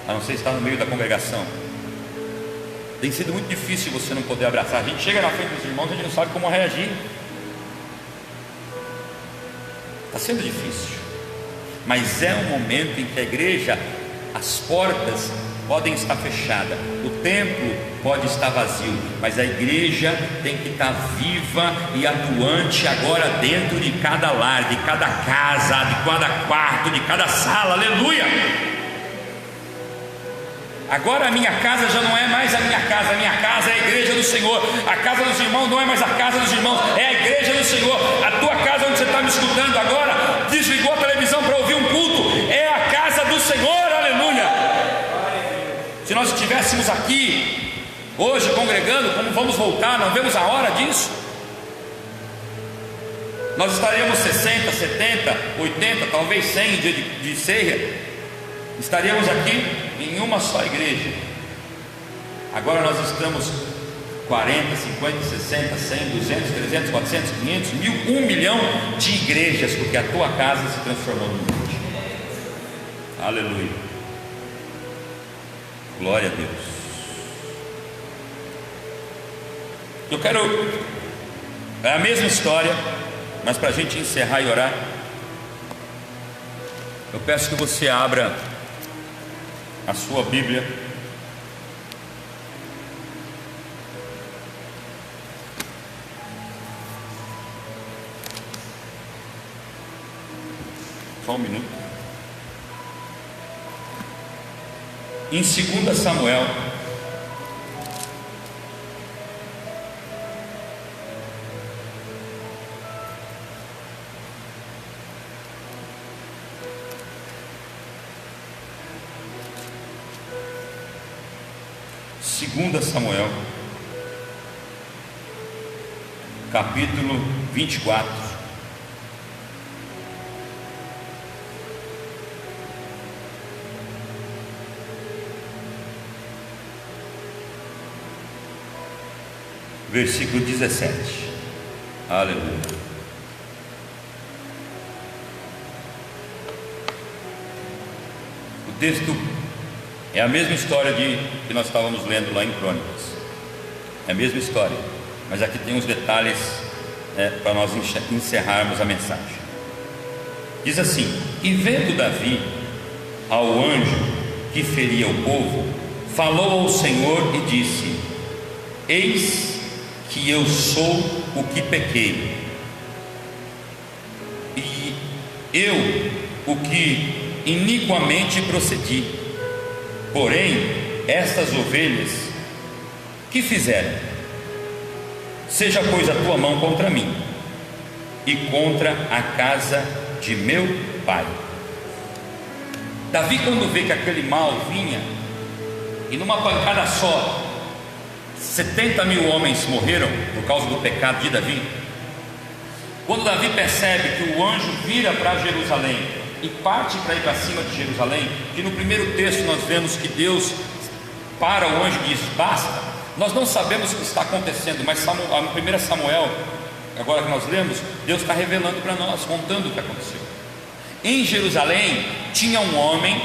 a não ser estar no meio da congregação. Tem sido muito difícil você não poder abraçar. A gente chega na frente dos irmãos, a gente não sabe como reagir. Está sendo difícil. Mas é um momento em que a igreja, as portas podem estar fechadas, o templo pode estar vazio, mas a igreja tem que estar viva e atuante agora dentro de cada lar, de cada casa, de cada quarto, de cada sala. Aleluia! Agora a minha casa já não é mais a minha casa é a igreja do Senhor. A casa dos irmãos não é mais a casa dos irmãos, é a igreja do Senhor. A tua casa onde você está me escutando agora, desligou a televisão para ouvir um culto, é a casa do Senhor. Aleluia! Se nós estivéssemos aqui hoje congregando, como vamos voltar, não vemos a hora disso. Nós estaríamos 60, 70, 80, talvez 100 dia de ceia. Estaríamos aqui em uma só igreja. Agora nós estamos 40, 50, 60, 100, 200, 300, 400, 500, 1000, 1 milhão de igrejas, porque a tua casa se transformou numa igreja. Aleluia. Glória a Deus. Eu quero, é a mesma história, mas para a gente encerrar e orar, eu peço que você abra a sua Bíblia só um minuto. Em 2 Samuel, capítulo 24. Versículo 17. Aleluia. O texto é a mesma história que nós estávamos lendo lá em Crônicas. É a mesma história, mas aqui tem uns detalhes para nós encerrarmos a mensagem. Diz assim: e vendo Davi ao anjo que feria o povo, falou ao Senhor e disse: eis que eu sou o que pequei, e eu o que iniquamente procedi. Porém, estas ovelhas, que fizeram? Seja, pois, a tua mão contra mim e contra a casa de meu pai. Davi, quando vê que aquele mal vinha, e numa pancada só 70.000 homens morreram por causa do pecado de Davi. Quando Davi percebe que o anjo vira para Jerusalém e parte para ir para cima de Jerusalém, que no primeiro texto nós vemos que Deus para o anjo e diz: basta. Nós não sabemos o que está acontecendo, mas no 1 Samuel, agora que nós lemos, Deus está revelando para nós, contando o que aconteceu. Em Jerusalém tinha um homem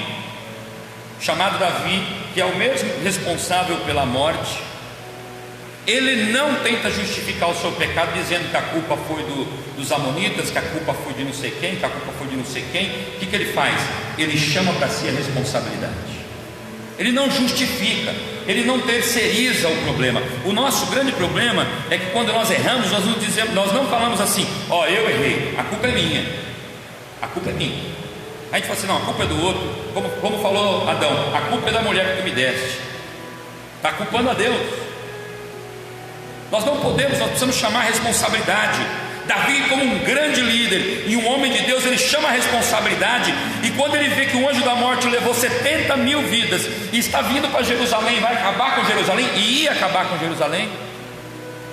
chamado Davi, que é o mesmo responsável pela morte. Ele não tenta justificar o seu pecado dizendo que a culpa foi dos amonitas, que a culpa foi de não sei quem, que a culpa foi de não sei quem. O que ele faz? Ele chama para si a responsabilidade. Ele não justifica. ele não terceiriza o problema. O nosso grande problema é que quando nós erramos, nós não falamos assim: ó, eu errei, a culpa é minha, a culpa é minha. A gente fala assim: não, a culpa é do outro, como falou Adão, a culpa é da mulher que tu me deste, está culpando a Deus. Nós não podemos, nós precisamos chamar a responsabilidade. Davi, como um grande líder e um homem de Deus, ele chama a responsabilidade. E quando ele vê que o anjo da morte levou 70 mil vidas e está vindo para Jerusalém, vai acabar com Jerusalém, e ia acabar com Jerusalém,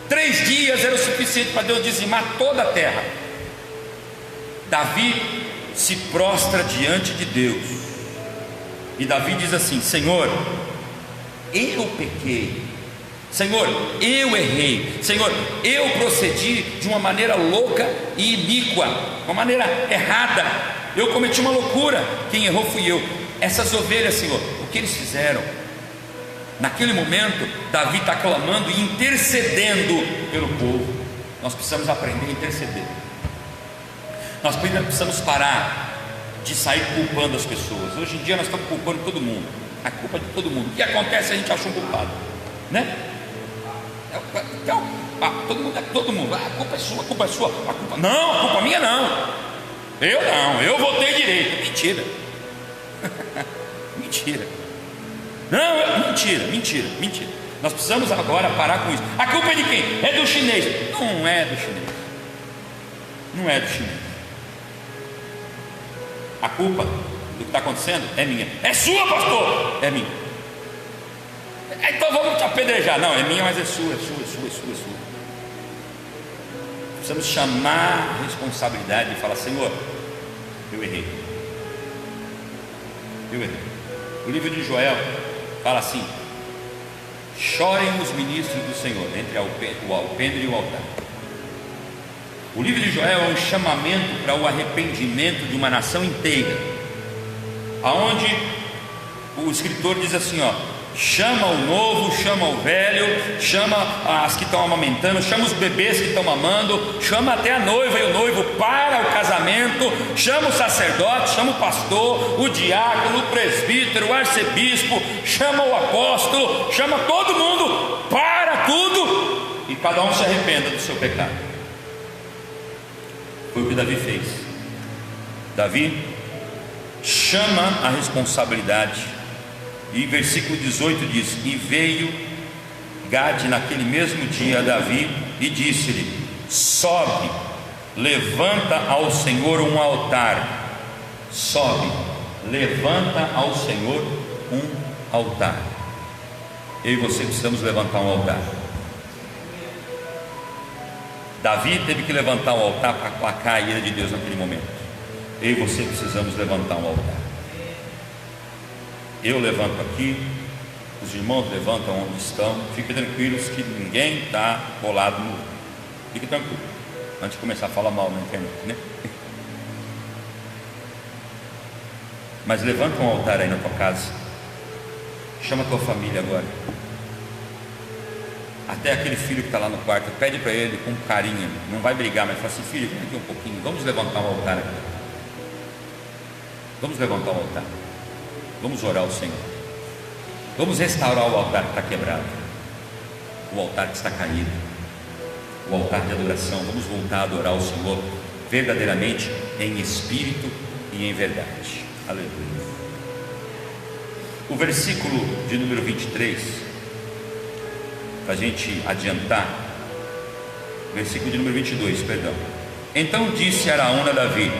3 dias era o suficiente para Deus dizimar toda a terra. Davi se prostra diante de Deus, e Davi diz assim: Senhor, eu pequei, Senhor, eu errei, Senhor, eu procedi de uma maneira louca e iníqua, uma maneira errada, eu cometi uma loucura, quem errou fui eu. Essas ovelhas, Senhor, o que eles fizeram? Naquele momento, Davi está clamando e intercedendo pelo povo. Nós precisamos aprender a interceder. Nós precisamos parar de sair culpando as pessoas. Hoje em dia nós estamos culpando todo mundo, a culpa é de todo mundo. O que acontece, a gente acha um culpado, né? Então, todo mundo, a culpa é sua, a culpa é sua, a culpa, não, a culpa minha não, eu votei direito. Mentira. Mentira. Não, mentira. Nós precisamos agora parar com isso. A culpa é de quem? É do chinês. Não é do chinês. A culpa do que está acontecendo é minha. É sua, pastor? É minha. Então vamos te apedrejar. Não, é minha, mas é sua. Precisamos chamar a responsabilidade e falar: Senhor, eu errei. O livro de Joel fala assim: chorem os ministros do Senhor entre o alpendre e o altar. O livro de Joel é um chamamento para o arrependimento de uma nação inteira, aonde o escritor diz assim: ó, chama o novo, chama o velho, chama as que estão amamentando, chama os bebês que estão mamando, chama até a noiva e o noivo para o casamento, chama o sacerdote, chama o pastor, o diácono, o presbítero, o arcebispo, chama o apóstolo, chama todo mundo, para tudo, e cada um se arrependa do seu pecado. Foi o que Davi fez. Davi chama a responsabilidade. E versículo 18 diz: e veio Gade naquele mesmo dia a Davi e disse-lhe: sobe, levanta ao Senhor um altar. Sobe, levanta ao Senhor um altar. Eu e você precisamos levantar um altar. Davi teve que levantar um altar para aplacar a ira de Deus naquele momento. Eu e você precisamos levantar um altar. Eu levanto aqui, os irmãos levantam onde estão. Fiquem tranquilos que ninguém está colado no. Fique tranquilo, antes de começar a falar mal na internet, né? Mas levanta um altar aí na tua casa. Chama a tua família agora. Até aquele filho que está lá no quarto, pede para ele com carinho. Não vai brigar, mas fala assim: filho, vem aqui um pouquinho. Vamos levantar um altar aqui. Vamos levantar um altar. Vamos orar ao Senhor. Vamos restaurar o altar que está quebrado, o altar que está caído, o altar de adoração. Vamos voltar a adorar o Senhor verdadeiramente, em espírito e em verdade. Aleluia. O versículo de número 23, para a gente adiantar, versículo de número 22, perdão. Então disse Araúna a Davi: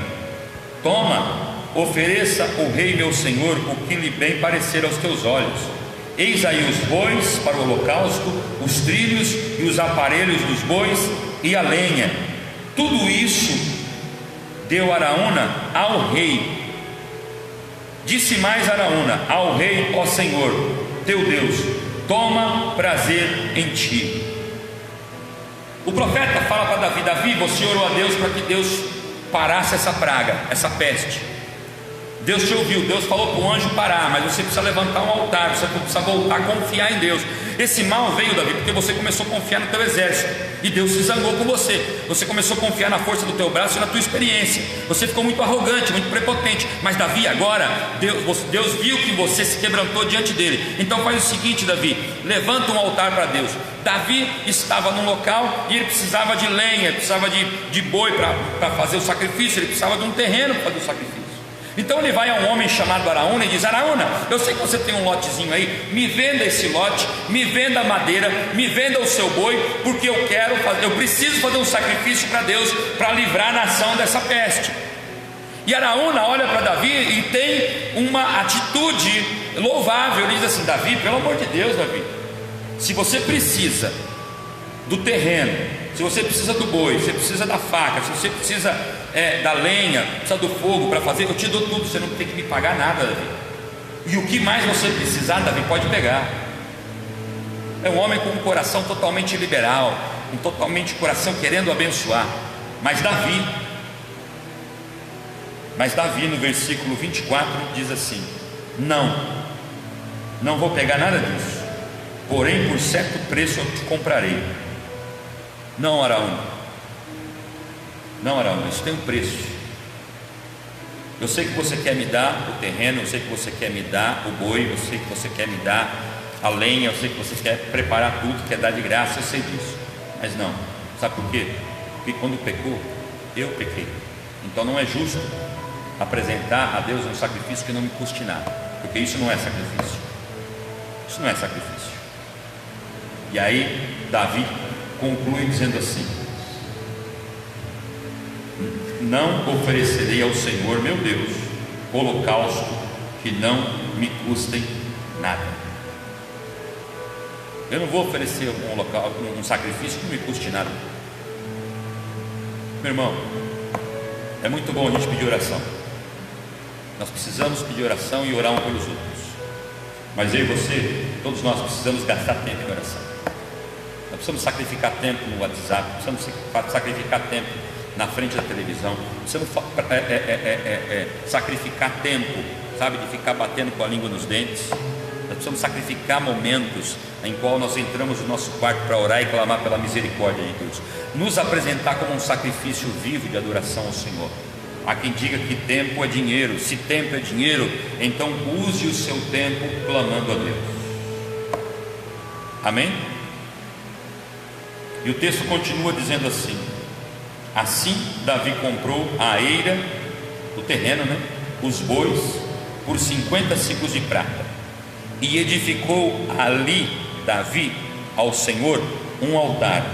toma, ofereça ao rei meu senhor o que lhe bem parecer aos teus olhos. Eis aí os bois para o holocausto, os trilhos e os aparelhos dos bois e a lenha. Tudo isso deu Araúna ao rei. Disse mais Araúna ao rei: ó Senhor, teu Deus, toma prazer em ti. O profeta fala para Davi: Davi, você orou a Deus para que Deus parasse essa praga, essa peste. Deus te ouviu, Deus falou para o anjo parar, mas você precisa levantar um altar, você precisa voltar a confiar em Deus. Esse mal veio, Davi, porque você começou a confiar no teu exército, e Deus se zangou com você. Você começou a confiar na força do teu braço e na tua experiência. Você ficou muito arrogante, muito prepotente. Mas Davi, agora Deus viu que você se quebrantou diante dele. Então faz o seguinte, Davi: levanta um altar para Deus. Davi estava num local e ele precisava de lenha, ele precisava de boi para fazer o sacrifício, ele precisava de um terreno para fazer o sacrifício. Então ele vai a um homem chamado Araúna e diz: Araúna, eu sei que você tem um lotezinho aí, me venda esse lote, me venda a madeira, me venda o seu boi, porque eu preciso fazer um sacrifício para Deus, para livrar a nação dessa peste. E Araúna olha para Davi e tem uma atitude louvável. Ele diz assim: Davi, pelo amor de Deus, Davi, se você precisa do terreno, se você precisa do boi, se você precisa da faca, se você precisa da lenha, precisa do fogo para fazer, eu te dou tudo, você não tem que me pagar nada, Davi. E o que mais você precisar, Davi, pode pegar. É um homem com um coração totalmente liberal, um totalmente coração querendo abençoar. Mas Davi no versículo 24 diz assim: não vou pegar nada disso, porém por certo preço eu te comprarei. Não, Araúna, isso tem um preço. Eu sei que você quer me dar o terreno, eu sei que você quer me dar o boi, eu sei que você quer me dar a lenha, eu sei que você quer preparar tudo, quer dar de graça, eu sei disso. Mas não, sabe por quê? Porque quando pecou, eu pequei. Então não é justo apresentar a Deus um sacrifício que não me custe nada, porque isso não é sacrifício. Isso não é sacrifício. E aí Davi conclui dizendo assim: não oferecerei ao Senhor meu Deus holocausto que não me custem nada. Eu não vou oferecer um sacrifício que não me custe nada. Meu irmão, é muito bom a gente pedir oração. Nós precisamos pedir oração e orar um pelos outros. Mas eu e você, todos nós precisamos gastar tempo em oração. Nós precisamos sacrificar tempo no WhatsApp, precisamos sacrificar tempo na frente da televisão, precisamos sacrificar tempo, sabe, de ficar batendo com a língua nos dentes. Nós precisamos sacrificar momentos em qual nós entramos no nosso quarto para orar e clamar pela misericórdia de Deus, nos apresentar como um sacrifício vivo de adoração ao Senhor. Há quem diga que tempo é dinheiro. Se tempo é dinheiro, então use o seu tempo clamando a Deus. Amém? E o texto continua dizendo assim: assim Davi comprou a eira, o terreno, os bois, por 50 ciclos de prata, e edificou ali Davi ao Senhor um altar,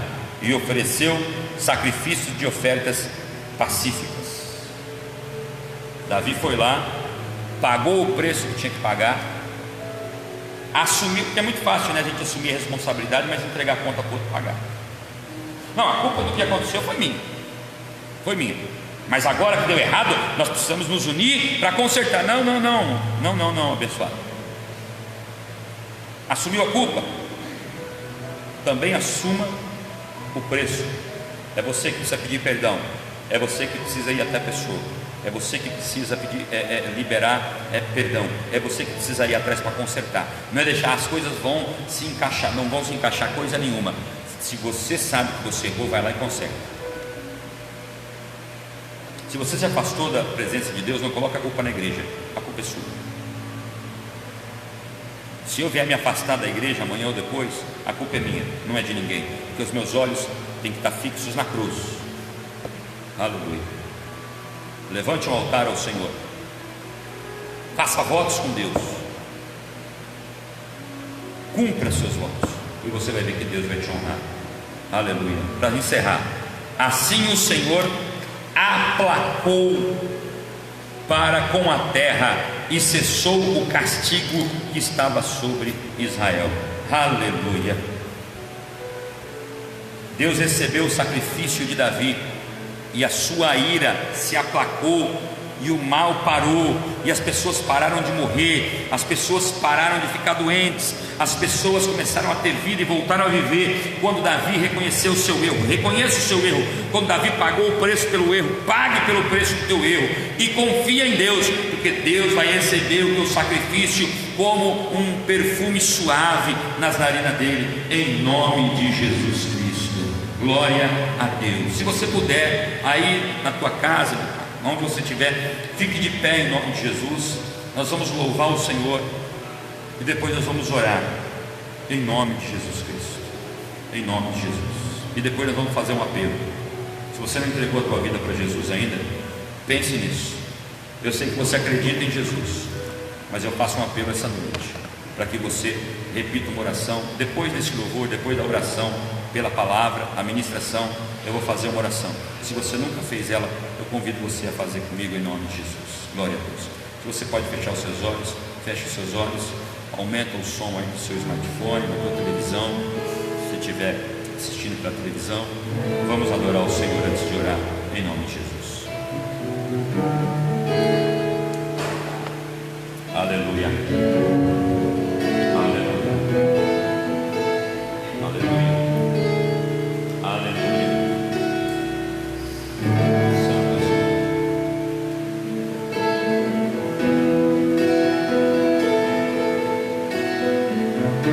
e ofereceu sacrifícios de ofertas pacíficas. Davi foi lá, pagou o preço que tinha que pagar, assumiu, porque é muito fácil, a gente assumir a responsabilidade, mas entregar a conta para o outro pagar. Não, a culpa do que aconteceu foi minha, mas agora que deu errado, nós precisamos nos unir para consertar. Não, abençoado. Assumiu a culpa, também assuma o preço. É você que precisa pedir perdão, é você que precisa ir até a pessoa, é você que precisa pedir, liberar perdão, é você que precisa ir atrás para consertar. Não é deixar as coisas vão se encaixar, não vão se encaixar coisa nenhuma. Se você sabe que você errou, vai lá e conserta. Se você se afastou da presença de Deus, não coloca a culpa na igreja, a culpa é sua. Se eu vier me afastar da igreja amanhã ou depois, a culpa é minha, não é de ninguém, porque os meus olhos têm que estar fixos na cruz. Aleluia. Levante um altar ao Senhor, faça votos com Deus, cumpra seus votos, e você vai ver que Deus vai te honrar. Aleluia. Para encerrar, assim o Senhor aplacou para com a terra e cessou o castigo que estava sobre Israel. Aleluia. Deus recebeu o sacrifício de Davi e a sua ira se aplacou, e o mal parou, e as pessoas pararam de morrer, as pessoas pararam de ficar doentes, as pessoas começaram a ter vida e voltaram a viver. Quando Davi reconheceu o seu erro, reconheça o seu erro. Quando Davi pagou o preço pelo erro, pague pelo preço do teu erro e confia em Deus, porque Deus vai receber o teu sacrifício como um perfume suave nas narinas dele, em nome de Jesus Cristo. Glória a Deus. Se você puder, aí na tua casa, onde você estiver, fique de pé em nome de Jesus. Nós vamos louvar o Senhor e depois nós vamos orar. Em nome de Jesus Cristo. Em nome de Jesus. E depois nós vamos fazer um apelo. Se você não entregou a tua vida para Jesus ainda, pense nisso. Eu sei que você acredita em Jesus, mas eu faço um apelo essa noite, para que você repita uma oração. Depois desse louvor, depois da oração, pela palavra, a ministração, eu vou fazer uma oração. Se você nunca fez ela, eu convido você a fazer comigo em nome de Jesus. Glória a Deus. Se você pode fechar os seus olhos, feche os seus olhos, aumenta o som aí do seu smartphone, da tua televisão, se estiver assistindo pela televisão. Vamos adorar o Senhor antes de orar, em nome de Jesus. Aleluia. Aleluia. Aleluia. Aleluia. Deus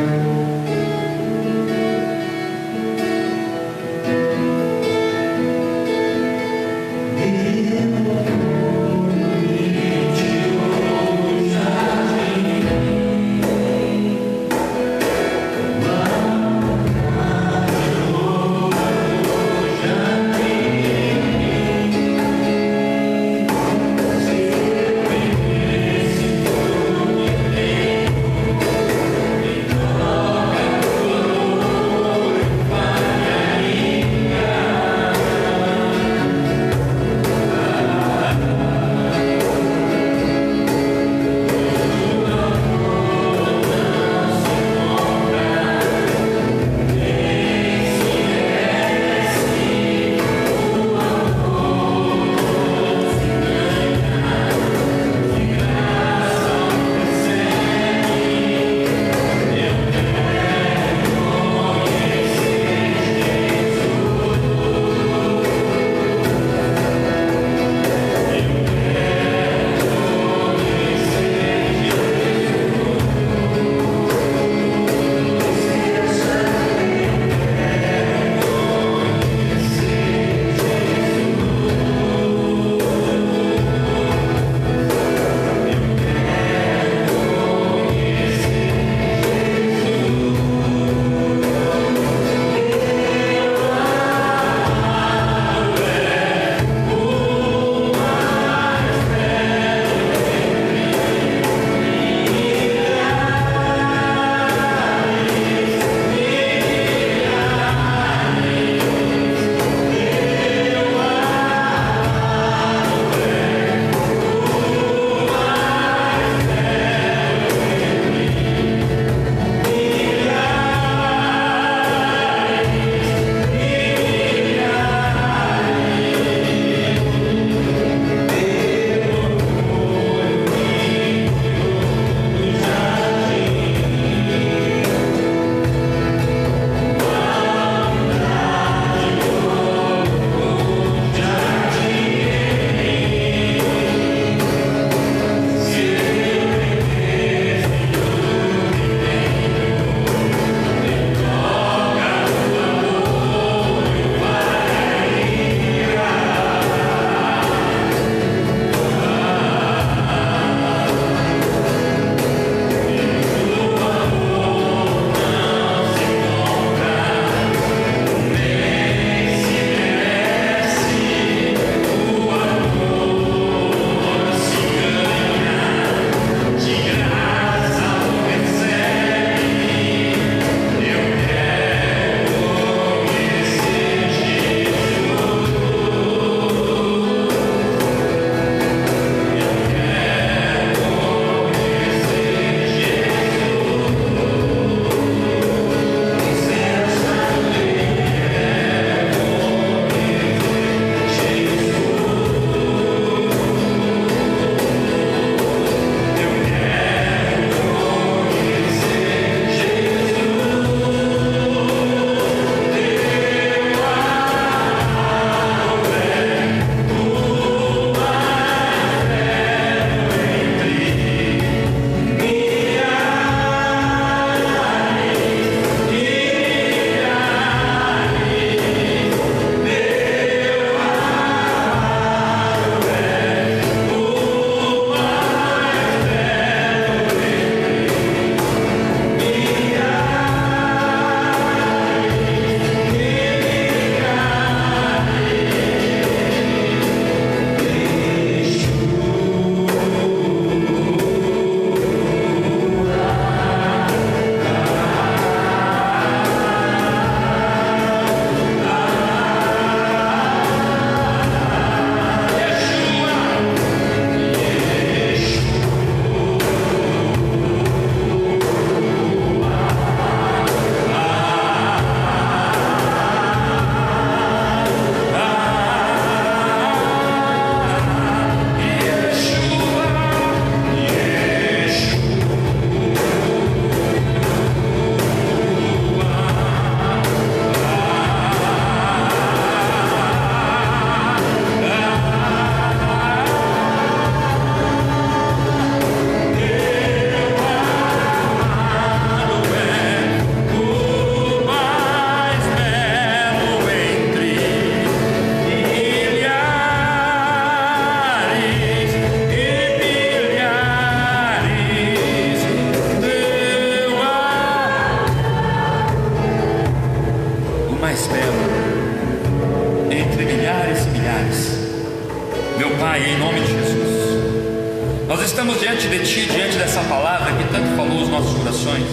estamos diante de Ti, diante dessa palavra que tanto falou os nossos corações,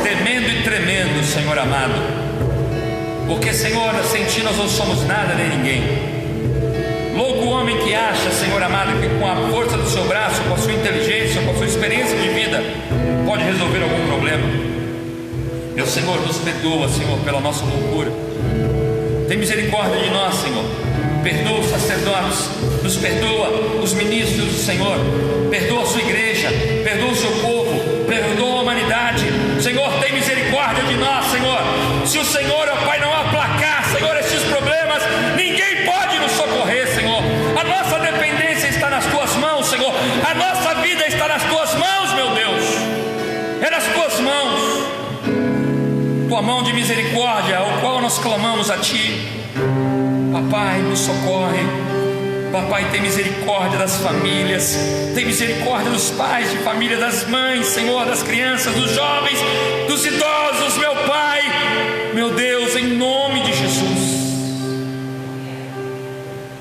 temendo e tremendo, Senhor amado, porque, Senhor, sem Ti nós não somos nada nem ninguém. Louco o homem que acha, Senhor amado, que com a força do seu braço, com a sua inteligência, com a sua experiência de vida, pode resolver algum problema. Meu Senhor, nos perdoa, Senhor, pela nossa loucura. Tem misericórdia de nós, Senhor. Perdoa os sacerdotes, nos perdoa os ministros do Senhor, perdoa a sua igreja, perdoa o seu povo, perdoa a humanidade. Senhor, tem misericórdia de nós, Senhor. Se o Senhor, ó Pai, não aplacar, Senhor, estes problemas, ninguém pode nos socorrer, Senhor. A nossa dependência está nas Tuas mãos, Senhor. A nossa vida está nas Tuas mãos, meu Deus. É nas Tuas mãos. Tua mão de misericórdia, ao qual nós clamamos a Ti. Papai, nos socorre. Papai, tem misericórdia das famílias, tem misericórdia dos pais de família, das mães, Senhor, das crianças, dos jovens, dos idosos, meu Pai, meu Deus, em nome de